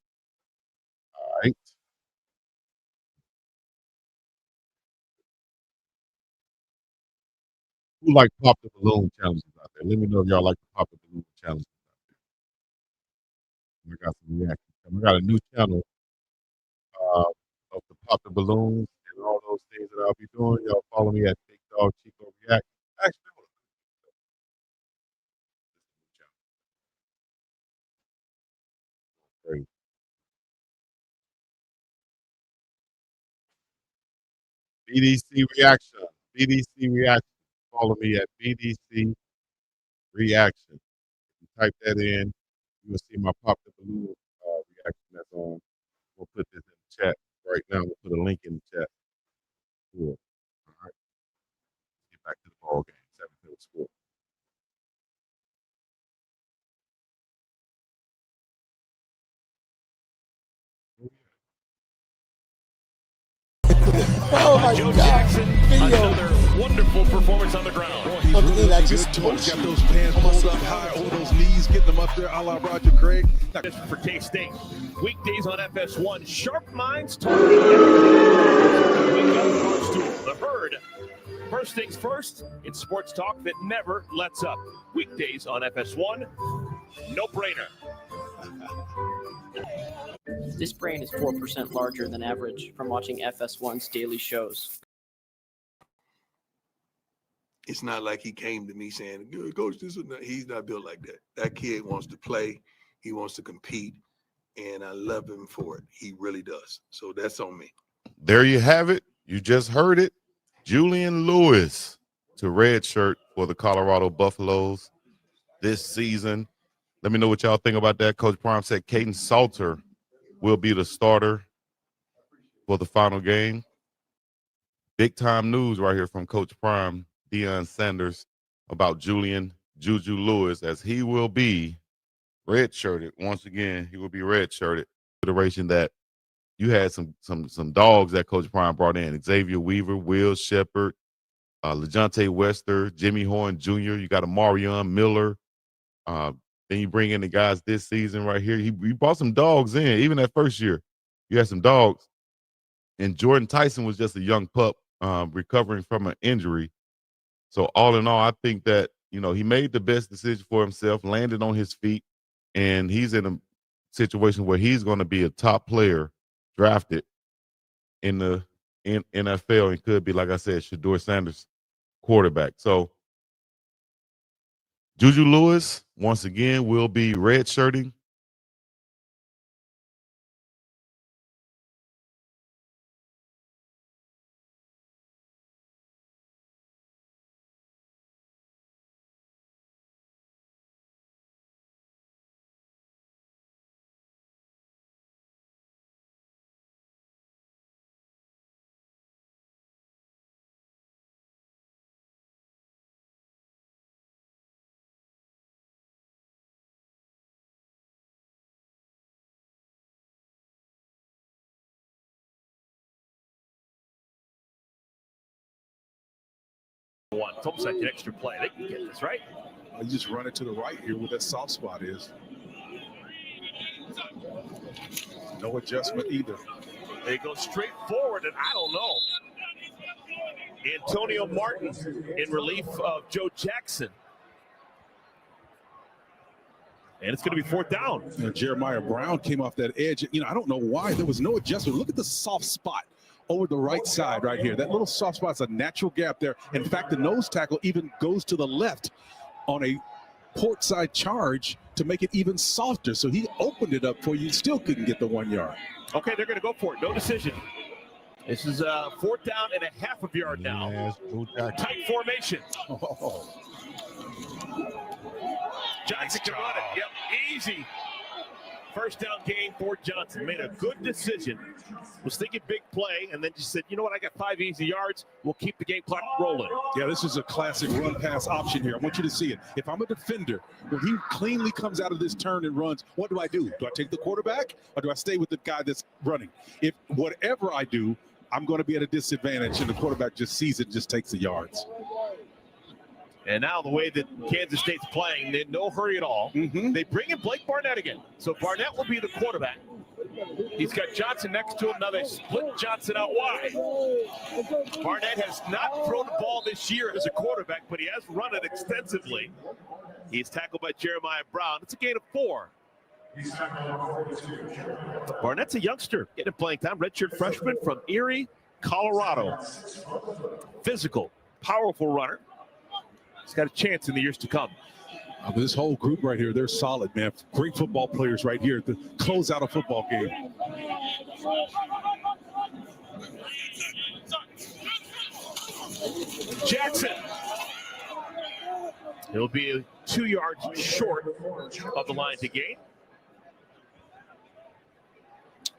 All right. Who like pop the balloon challenges out there? Let me know if y'all like the pop the balloon challenges out there. I got some reactions. I got a new channel of the pop the balloons and all those things that I'll be doing. Y'all follow me at Big Dog Chico React. Actually, great. BDC Reaction. BDC Reaction. Follow me at BDC reaction. If you type that in, you will see my Pop the Balloon reaction that's on. We'll put this in the chat right now. We'll put a link in the chat. Cool. All right. Get back to the ball game. 7-0 score. Oh my Joe Jackson, another wonderful performance on the ground. He's really good. He's got those pants pulled up high over those knees, getting them up there a la Roger Craig. This is for K-State. Weekdays on FS1. Sharp minds talking everything. The Herd. First things first, it's sports talk that never lets up. Weekdays on FS1. No brainer. This brain is 4% larger than average from watching FS1's daily shows. It's not like he came to me saying, Coach, this is not, he's not built like that. That kid wants to play. He wants to compete. And I love him for it. He really does. So that's on me. There you have it. You just heard it. Julian Lewis to redshirt for the Colorado Buffaloes this season. Let me know what y'all think about that. Coach Prime said Caden Salter will be the starter for the final game. Big time news right here from Coach Prime, Deion Sanders, about Juju Lewis, as he will be redshirted. Once again, he will be redshirted. Consideration that you had some dogs that Coach Prime brought in. Xavier Weaver, Will Shepard, LeJontay Wester, Jimmy Horn Jr. You got Amarion Miller. Then you bring in the guys this season right here. He brought some dogs in. Even that first year, you had some dogs. And Jordan Tyson was just a young pup recovering from an injury. So all in all, I think that, he made the best decision for himself, landed on his feet, and he's in a situation where he's going to be a top player drafted in the NFL and could be, like I said, Shedeur Sanders quarterback. So Juju Lewis, once again, will be redshirting. It's almost like an extra play. They can get this, right? You just run it to the right here where that soft spot is. No adjustment either. They go straight forward, and I don't know. Antonio Martin in relief of Joe Jackson. And it's going to be fourth down. Jeremiah Brown came off that edge. I don't know why. There was no adjustment. Look at the soft spot over the right side right here. That little soft spot's a natural gap there. In fact, the nose tackle even goes to the left on a port side charge to make it even softer. So he opened it up for you. Still couldn't get the 1 yard. Okay, they're going to go for it. No decision. This is fourth down and a half of yard now. Tight formation. Oh. Johnson can run it. Yep, easy. First down gain for Johnson. Made a good decision. Was thinking big play, and then just said, you know what, I got 5 easy yards. We'll keep the game clock rolling. Yeah, this is a classic run-pass option here. I want you to see it. If I'm a defender, when he cleanly comes out of this turn and runs, what do I do? Do I take the quarterback, or do I stay with the guy that's running? If whatever I do, I'm going to be at a disadvantage, and the quarterback just sees it and just takes the yards. And now the way that Kansas State's playing, they're no hurry at all. They bring in Blake Barnett again. So Barnett will be the quarterback. He's got Johnson next to him. Now they split Johnson out wide. Barnett has not thrown the ball this year as a quarterback, but he has run it extensively. He's tackled by Jeremiah Brown. It's a gain of 4. Barnett's a youngster getting playing time. Redshirt freshman from Erie, Colorado. Physical, powerful runner. He's got a chance in the years to come. This whole group right here, they're solid, man. Great football players right here to close out a football game. Jackson. It'll be a 2 yards short of the line to gain.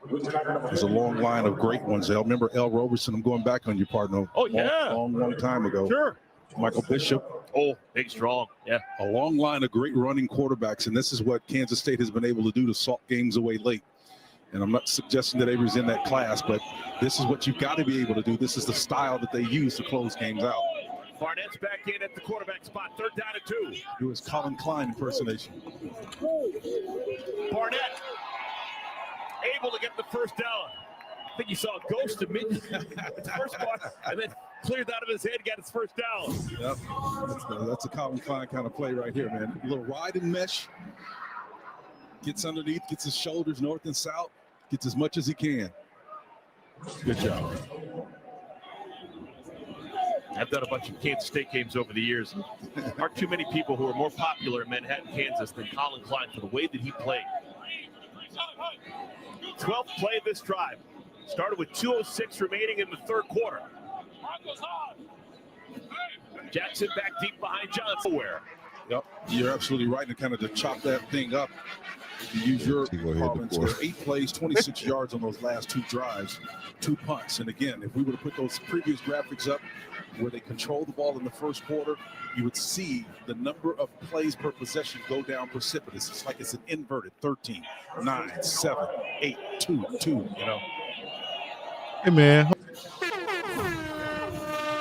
There's a long line of great ones. I remember L. Roberson. I'm going back on you, partner. Oh, yeah. Long time ago. Sure. Michael Bishop. Oh, big, strong. Yeah. A long line of great running quarterbacks, and this is what Kansas State has been able to do to salt games away late. And I'm not suggesting that Avery's in that class, but this is what you've got to be able to do. This is the style that they use to close games out. Barnett's back in at the quarterback spot, 3rd down and 2. Do his Colin Klein impersonation. Barnett able to get the first down. I think he saw a ghost of mid first part, and then cleared out of his head, got his first down. Yep. That's a Colin Klein kind of play right here, man. A little ride and mesh. Gets underneath, gets his shoulders north and south, gets as much as he can. Good job. I've done a bunch of Kansas State games over the years. There aren't too many people who are more popular in Manhattan, Kansas than Colin Klein for the way that he played. 12th play of this drive. Started with 2:06 remaining in the 3rd quarter. Jackson back deep behind Johnson. Where? Yep, you're absolutely right. And kind of to chop that thing up, you use your province. 8 plays, 26 yards on those last 2 drives, 2 punts. And again, if we were to put those previous graphics up where they control the ball in the 1st quarter, you would see the number of plays per possession go down precipitous. It's like it's an inverted 13, 9, 7, 8, 2, 2, you know. Hey, man.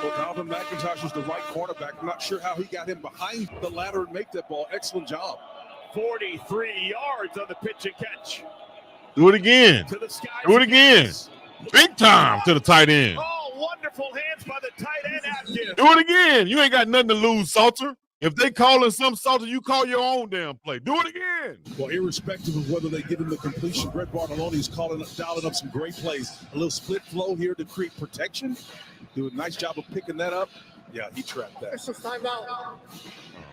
Well, Donovan McIntosh is the right cornerback. I'm not sure how he got him behind the ladder and make that ball. Excellent job. 43 yards on the pitch and catch. Do it again. To the sky. Do it again. Big time to the tight end. Oh, wonderful hands by the tight end Atkins. Do it again. You ain't got nothing to lose, Salter. If they calling some Salter, you call your own damn play. Do it again. Well, irrespective of whether they get him the completion, Brett Bartolone is dialing up some great plays. A little split flow here to create protection. Do a nice job of picking that up. Yeah, he trapped that. It's just time out.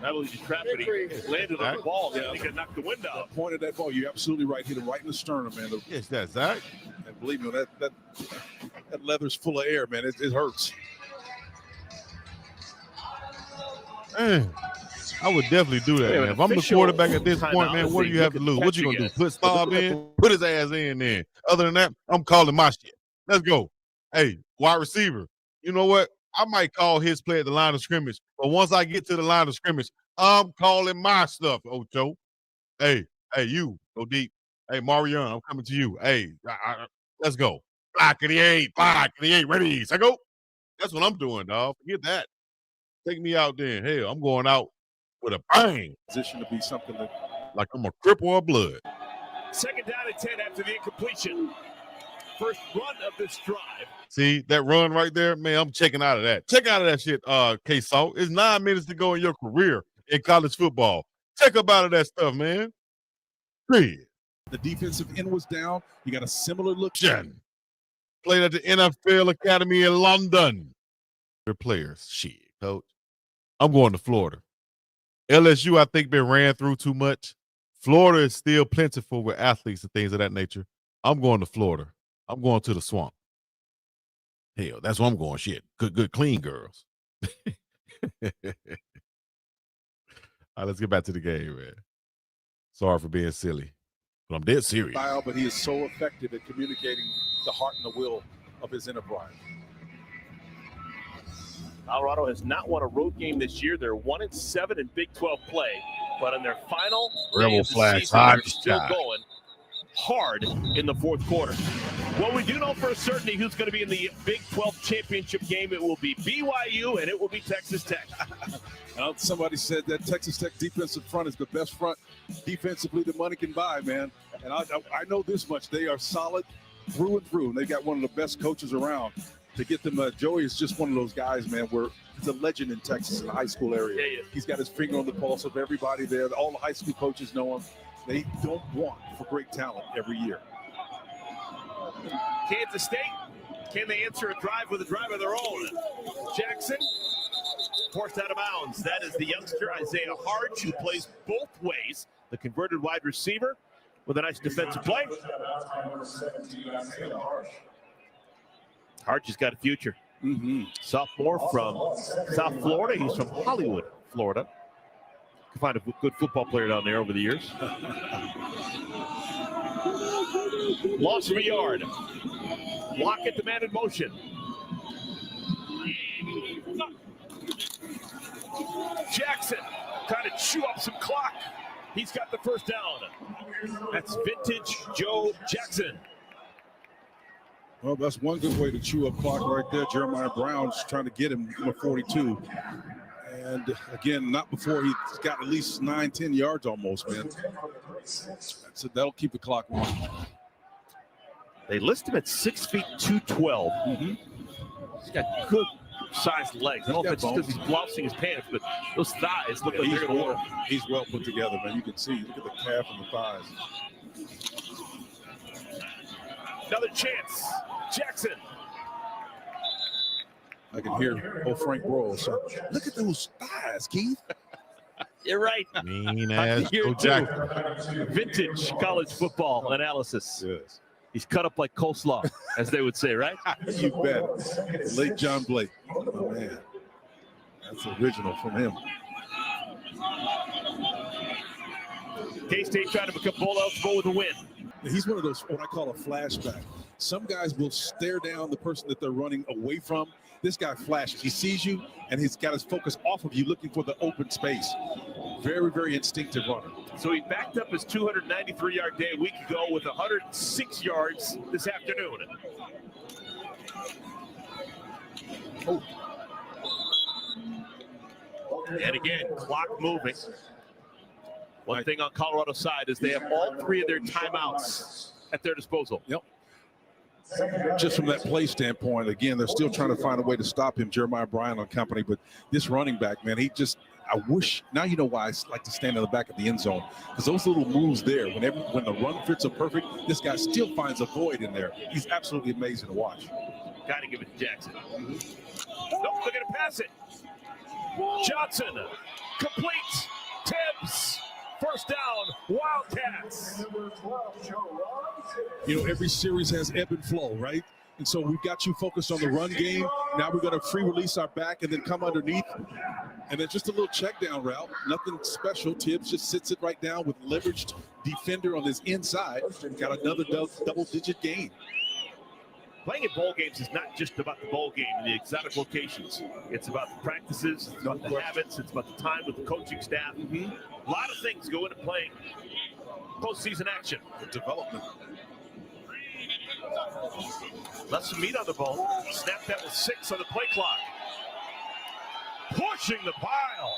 Not only did he trap it, he landed on the ball. Yeah. He could knock the wind out. Pointed that ball. You're absolutely right. Hit him right in the sternum, man. Yes, that's that. And believe me, that leather's full of air, man. It hurts. Man, I would definitely do that, man. If I'm the quarterback at this point, man, what do you have to lose? What you gonna do? Put Staub in? Put his ass in there. Other than that, I'm calling my shit. Let's go. Hey, wide receiver. You know what? I might call his play at the line of scrimmage, but once I get to the line of scrimmage, I'm calling my stuff, Ocho. Hey, you, go deep. Hey, Marion, I'm coming to you. Hey, let's go. Blockity 8, ready, set, go. That's what I'm doing, dog. Forget that. Take me out there. Hell, I'm going out with a bang. Position to be something that, like I'm a cripple or blood. 2nd down and 10 after the incompletion. First run of this drive. See that run right there, man? I'm checking out of that. Check out of that shit, K-Salt. It's 9 minutes to go in your career in college football. Check up out of that stuff, man. Period. The defensive end was down. You got a similar look. Played at the NFL Academy in London. Their players, shit, coach. I'm going to Florida. LSU, I think, been ran through too much. Florida is still plentiful with athletes and things of that nature. I'm going to Florida. I'm going to the swamp. Hell, that's where I'm going. Shit, good, clean girls. All right, let's get back to the game, man. Sorry for being silly, but I'm dead serious. But he is so effective at communicating the heart and the will of his enterprise. Colorado has not won a road game this year. They're 1-7 in Big 12 play, but in their final Rebel flags, they're still going hard in the 4th quarter. Well, we do know for a certainty who's going to be in the Big 12 championship game. It will be BYU and it will be Texas Tech. Somebody said that Texas Tech defensive front is the best front defensively the money can buy, man. And I know this much. They are solid through and through. And they got one of the best coaches around to get them. Joey is just one of those guys, man, where he's a legend in Texas in the high school area. Yeah. He's got his finger on the pulse of everybody there. All the high school coaches know him. They don't want for great talent every year. Kansas State, can they answer a drive with a drive of their own? Jackson, forced out of bounds. That is the youngster, Isaiah Harge, who plays both ways. The converted wide receiver with a nice defensive play. Harge has got a future. Sophomore from South Florida. He's from Hollywood, Florida. find a good football player down there over the years. Loss of a yard. Lockett, the man in motion. Jackson trying to chew up some clock. He's got the first down. That's vintage Joe Jackson. Well, that's one good way to chew up clock right there. Jeremiah Brown's trying to get him with 42. And again, not before he's got at least 9-10 yards almost, man. So that'll keep the clock running. They list him at 6 feet 212. He's got good sized legs. I don't know if it's because he's blousing his pants, but those thighs look like they're going to work. He's well put together, man. You can see. Look at the calf and the thighs. Another chance. Jackson. I can hear old Frank Broyles. So, look at those thighs, Keith. You're right. Mean ass Here Joe too. Jackson. Vintage college football analysis. Yes. He's cut up like coleslaw, as they would say, right? You bet. Late John Blake. Oh, man. That's original from him. K-State trying to become bowl eligible with a win. He's one of those, what I call a flashback. Some guys will stare down the person that they're running away from. This guy flashes. He sees you, and he's got his focus off of you, looking for the open space. Very, very instinctive runner. So he backed up his 293-yard day a week ago with 106 yards this afternoon. Oh. And again, clock moving. One thing on Colorado's side is they have all three of their timeouts at their disposal. Yep. Just from that play standpoint, again, they're still trying to find a way to stop him, Jeremiah Bryant and company. But this running back, man, I wish, now you know why I like to stand in the back of the end zone. Because those little moves there, when the run fits are perfect, this guy still finds a void in there. He's absolutely amazing to watch. Got to give it to Jackson. Nope, they're going to pass it. Johnson, complete. Tibbs, first down, Wildcats. You know, every series has ebb and flow, right? And so we've got you focused on the run game. Now we're going to free release our back and then come underneath. And then just a little check down route. Nothing special. Tibbs just sits it right down with leveraged defender on his inside. Got another double-digit gain. Playing at bowl games is not just about the bowl game and the exotic locations. It's about the practices, it's about the habits, it's about the time with the coaching staff. A lot of things go into playing postseason action. The development. Left some meat on the bone. Snap that with 6 on the play clock. Pushing the pile.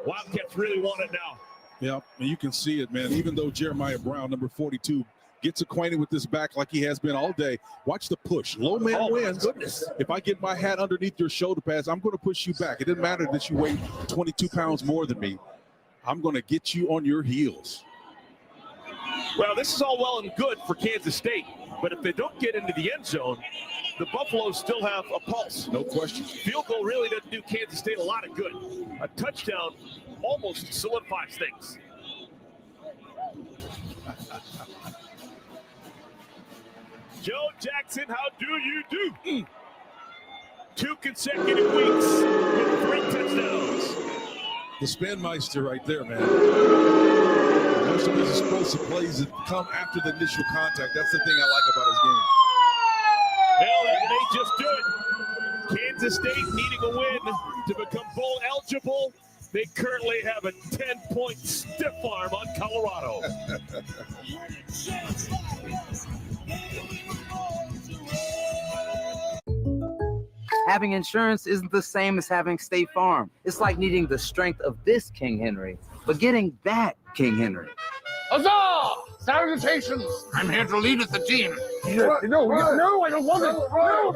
Wildcats really want it now. Yeah, and you can see it, man. Even though Jeremiah Brown, number 42, gets acquainted with this back like he has been all day. Watch the push. Low man wins. If I get my hat underneath your shoulder pads, I'm going to push you back. It doesn't matter that you weigh 22 pounds more than me. I'm going to get you on your heels. Well, this is all well and good for Kansas State, but if they don't get into the end zone, the Buffaloes still have a pulse. No question. Field goal really doesn't do Kansas State a lot of good. A touchdown almost solidifies things. Joe Jackson, how do you do? 2 consecutive weeks with 3 touchdowns. The Spinmeister right there, man. Most of his explosive plays that come after the initial contact. That's the thing I like about his game. Well, that may just do it. Kansas State needing a win to become bowl eligible. They currently have a 10-point stiff arm on Colorado. Having insurance isn't the same as having State Farm. It's like needing the strength of this King Henry, but getting that King Henry. Huzzah! Salutations! I'm here to lead the team. No, I don't want it. No!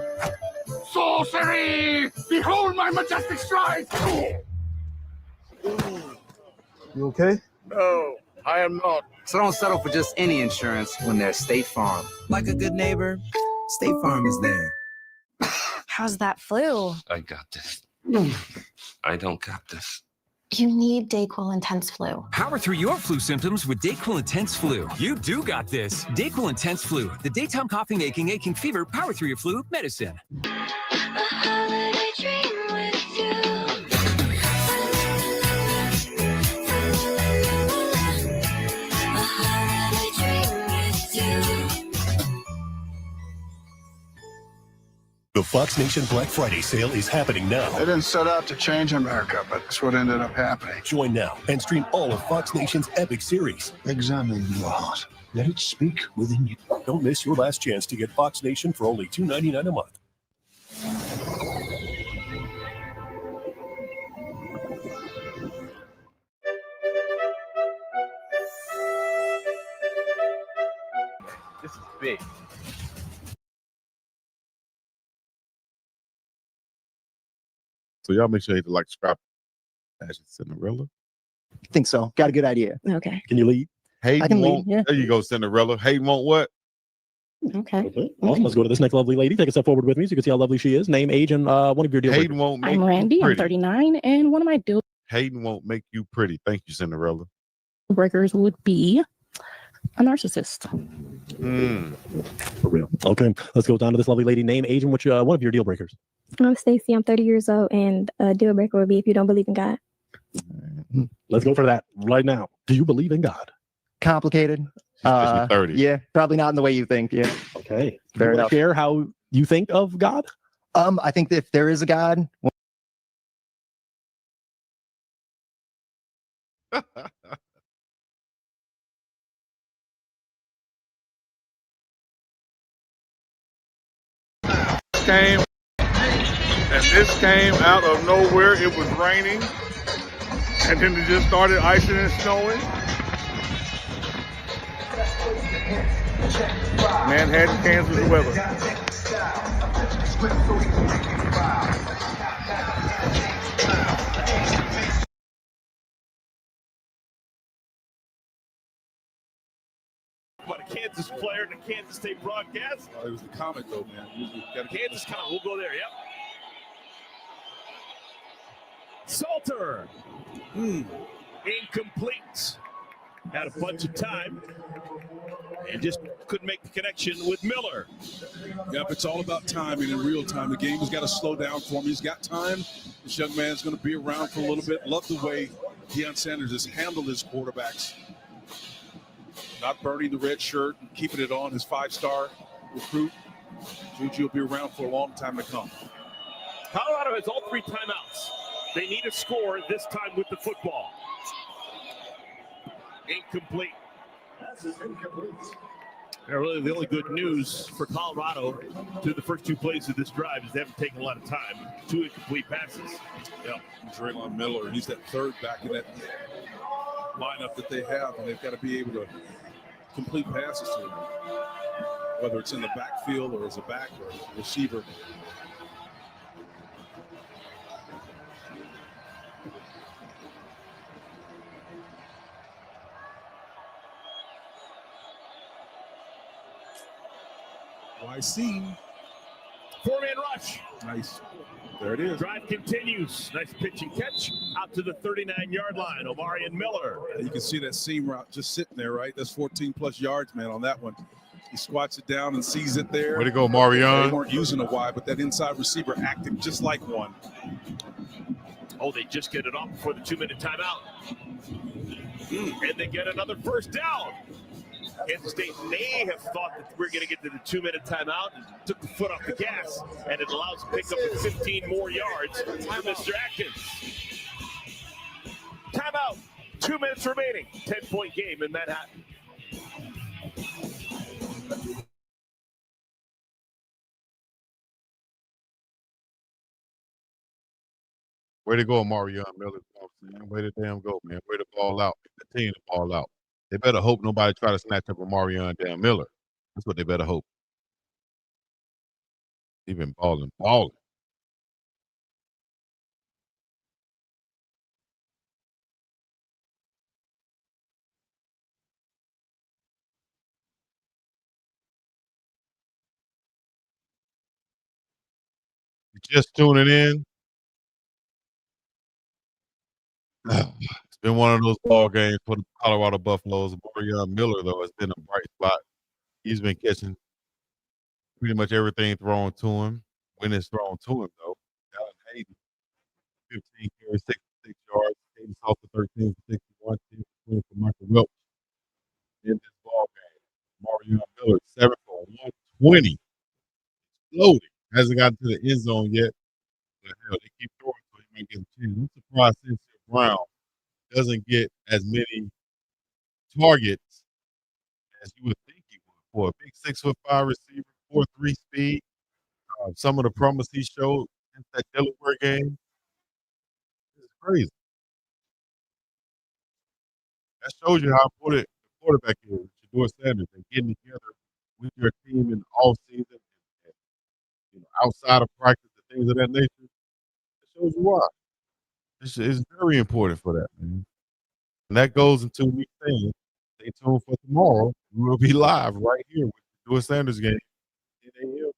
Sorcery! Behold my majestic stride! You okay? No, I am not. So don't settle for just any insurance when there's State Farm. Like a good neighbor, State Farm is there. How's that flu? I got this. I don't got this. You need DayQuil Intense Flu. Power through your flu symptoms with DayQuil Intense Flu. You do got this. DayQuil Intense Flu. The daytime coughing, aching fever, power through your flu medicine. A holiday dream with you. The Fox Nation Black Friday sale is happening now. They didn't set out to change America, but that's what ended up happening. Join now and stream all of Fox Nation's epic series. Examine your heart. Let it speak within you. Don't miss your last chance to get Fox Nation for only $2.99 a month. This is big. So y'all make sure you hit the like, subscribe, Fashion Cinderella. Think so. Got a good idea. Okay. Can you lead? Hayden I can lead, won't. yeah. There you go, Cinderella. Hayden won't what? Okay. Awesome. Let's go to this next lovely lady. Take a step forward with me so you can see how lovely she is. Name, age, and one of your deal Hayden breakers. won't make I'm Randy. you I'm pretty. 39, and one of my deal Hayden won't make you pretty. Thank you, Cinderella. breakers would be a narcissist. For real. Okay. Let's go down to this lovely lady. Name, age, and one of your deal breakers. I'm Stacy. I'm 30 years old, and a deal breaker would be if you don't believe in God. Let's go for that right now. Do you believe in God? Complicated. 30. Yeah, probably not in the way you think. Yeah. Okay. Fair You wanna enough. share how you think of God? I think that if there is a God, Came and this came out of nowhere. It was raining, and then it just started icing and snowing. Manhattan, Kansas weather. But a Kansas player in the Kansas State broadcast. It was the comment, though, man. Kansas comment. We'll go there. Yep. Salter. Incomplete. Had a bunch of time and just couldn't make the connection with Miller. Yep, it's all about timing in real time. The game has got to slow down for him. He's got time. This young man's going to be around for a little bit. Love the way Deion Sanders has handled his quarterbacks. Not burning the red shirt and keeping it on, his five-star recruit. Juju will be around for a long time to come. Colorado has all three timeouts. They need a score this time with the football. Incomplete. Yeah, really, the only good news for Colorado through the first two plays of this drive is they haven't taken a lot of time. Two incomplete passes. Yeah, Draylon Miller, he's that third back in that lineup that they have, and they've got to be able to complete passes to him, whether it's in the backfield or as a back or a receiver. YC. Four-man rush. Nice. There it is. Drive continues. Nice pitch and catch out to the 39-yard line. Omarion Miller. You can see that seam route just sitting there, right? That's 14-plus yards, man, on that one. He squats it down and sees it there. Way to go, Marion. They weren't using a Y, but that inside receiver acted just like one. Oh, they just get it off before the 2-minute timeout. And they get another first down. Kansas State may have thought that we're going to get to the 2-minute timeout and took the foot off the gas, and it allows them to pick up 15 more yards for Mr. Atkins. Timeout. 2 minutes remaining. 10-point game in Manhattan. Way to go, Marion Miller. Way to damn go, man. Way to ball out. Continue to ball out. They better hope nobody try to snatch up a Marion damn Miller. That's what they better hope. He been balling. Just tuning in. It's been one of those ball games for the Colorado Buffaloes. Marion Miller, though, has been a bright spot. He's been catching pretty much everything thrown to him. When it's thrown to him, though. Allen Hayden, 15 carries, 66 yards. Hayden Salter, 13 for 61, 10 for 20 for Michael Welch. In this ball game, Marion Miller, 7 for 120. Exploding. Hasn't gotten to the end zone yet. But hell, they keep throwing, so he might get a chance. I'm surprised Sincere Brown doesn't get as many targets as you would think he would for a big 6'5" receiver, 4.3 speed. Some of the promise he showed in that Delaware game is crazy. That shows you how important the quarterback is, Shedeur Sanders, and getting together with your team in the off season and outside of practice and things of that nature. It shows you why. It's very important for that, man. And that goes into me saying, stay tuned for tomorrow. We will be live right here with the Shedeur Sanders game, 10 a.m.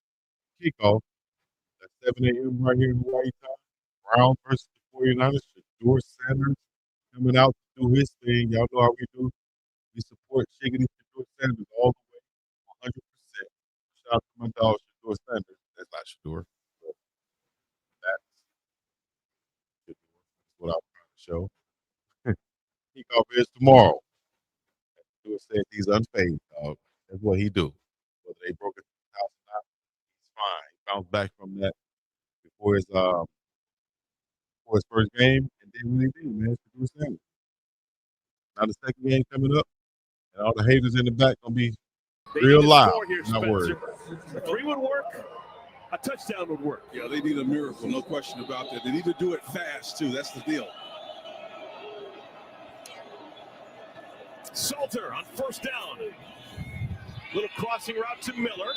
kickoff. That's 7 a.m. right here in Hawaii time. Brown versus the 49ers. Shedeur Sanders coming out to do his thing. Y'all know how we do. We support Shiggity Shedeur Sanders all the way, 100%. Shout out to my dog, Shedeur Sanders. That's not Shedeur. That's what I'm trying to show. Kickoff is tomorrow. Shedeur said he's unfazed, dog. That's what he do. Whether they broke his house or not, he's fine. He bounced back from that before his first game, and then when he did, man, Shedeur Sanders. Now the second game coming up, and all the haters in the back gonna be real loud. Not worried. A 3 would work. A touchdown would work. Yeah, they need a miracle, no question about that. They need to do it fast, too. That's the deal. Salter on first down. Little crossing route to Miller.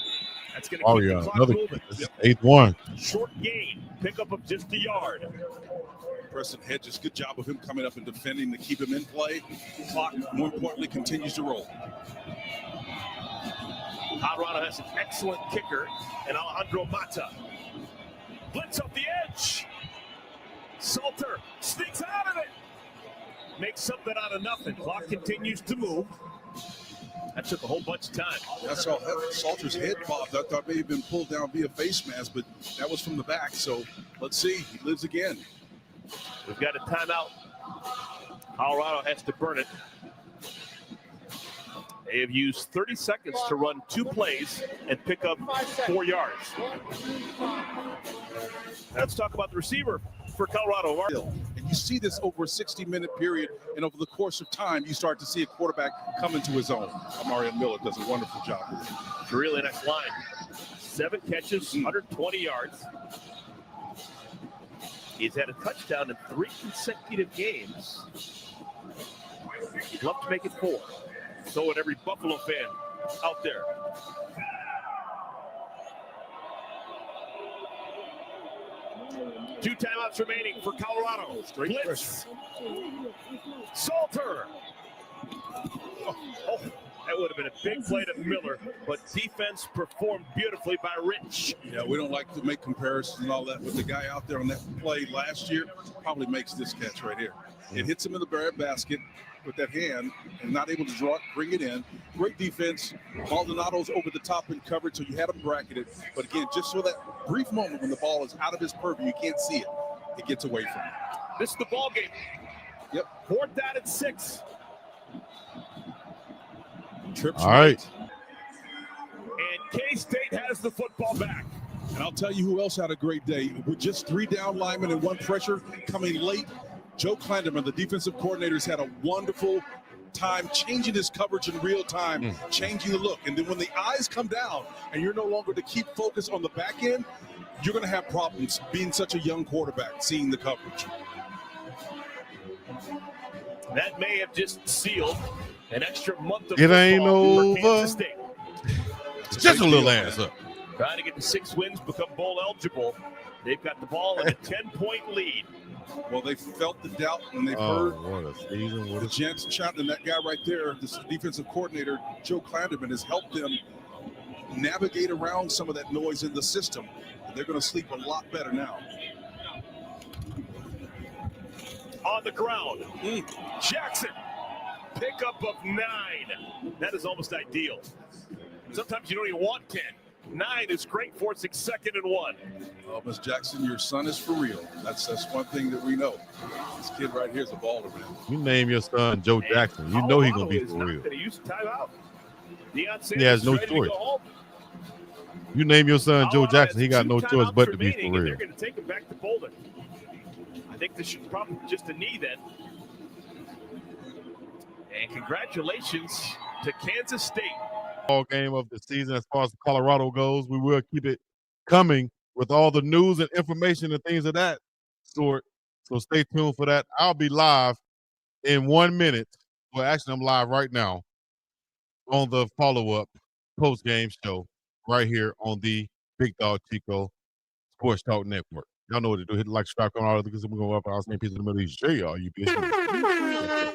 That's going to Oh, keep yeah, the clock another moving. 8-1. Short gain. Pickup of just a yard. Preston Hedges, good job of him coming up and defending to keep him in play. Clock, more importantly, continues to roll. Colorado has an excellent kicker, and Alejandro Mata. Blitz up the edge. Salter sneaks out of it. Makes something out of nothing. Clock continues to move. That took a whole bunch of time. That's all. Salter's head bobbed. I thought may have been pulled down via face mask, but that was from the back. So let's see. He lives again. We've got a timeout. Colorado has to burn it. They have used 30 seconds to run 2 plays and pick up 4 yards. Let's talk about the receiver for Colorado. And you see this over a 60-minute period, and over the course of time, you start to see a quarterback come into his own. Amarian Miller does a wonderful job. It's a really nice line. 7 catches, 120 yards. He's had a touchdown in 3 consecutive games. He'd love to make it 4. So would every Buffalo fan out there. Two timeouts remaining for Colorado. Blitz. Salter. Oh, that would have been a big play to Miller, but defense performed beautifully by Rich. Yeah, we don't like to make comparisons and all that, but the guy out there on that play last year probably makes this catch right here. It hits him in the bread basket with that hand and not able to draw it, bring it in. Great defense. Maldonado's over the top in coverage, so you had him bracketed. But again, just so that brief moment when the ball is out of his purview, you can't see it. It gets away from him. This is the ball game. Yep. 4th down and 6. Trips all right. And K-State has the football back. And I'll tell you who else had a great day. With just 3 down linemen and 1 pressure coming late, Joe Klanderman, the defensive coordinator, has had a wonderful time changing his coverage in real time, changing the look. And then when the eyes come down and you're no longer to keep focus on the back end, you're going to have problems being such a young quarterback, seeing the coverage. That may have just sealed an extra month of It ain't football for Kansas over. State. Just a little answer. Trying to get the 6 wins, become bowl eligible. They've got the ball in a 10-point lead. Well, they felt the doubt when they heard the Jansen shot, and that guy right there, this defensive coordinator, Joe Klanderman, has helped them navigate around some of that noise in the system. They're going to sleep a lot better now. On the ground, Jackson, pickup of 9. That is almost ideal. Sometimes you don't even want 10. 9 is great for us. 2nd and 1. Oh, Ms. Jackson, your son is for real. That's one thing that we know. This kid right here is a baller, man. You name your son Joe Jackson. You know he's going to be for real. He used timeout. Deion Sanders He has no ready to choice. go home. You name your son Joe Colorado Jackson, he has got no 2 choice timeouts but to be remaining, for and real. they're going to take him back to Boulder. I think this should probably just a knee then. And congratulations to Kansas State. Ball game of the season as far as Colorado goes. We will keep it coming with all the news and information and things of that sort. So stay tuned for that. I'll be live in 1 minute. Well, actually, I'm live right now on the follow-up post-game show right here on the Big Dog Chico Sports Talk Network. Y'all know what to do. Hit the like, subscribe, on all the things. We're going to go up our same piece in the middle of the show, y'all. You bitches.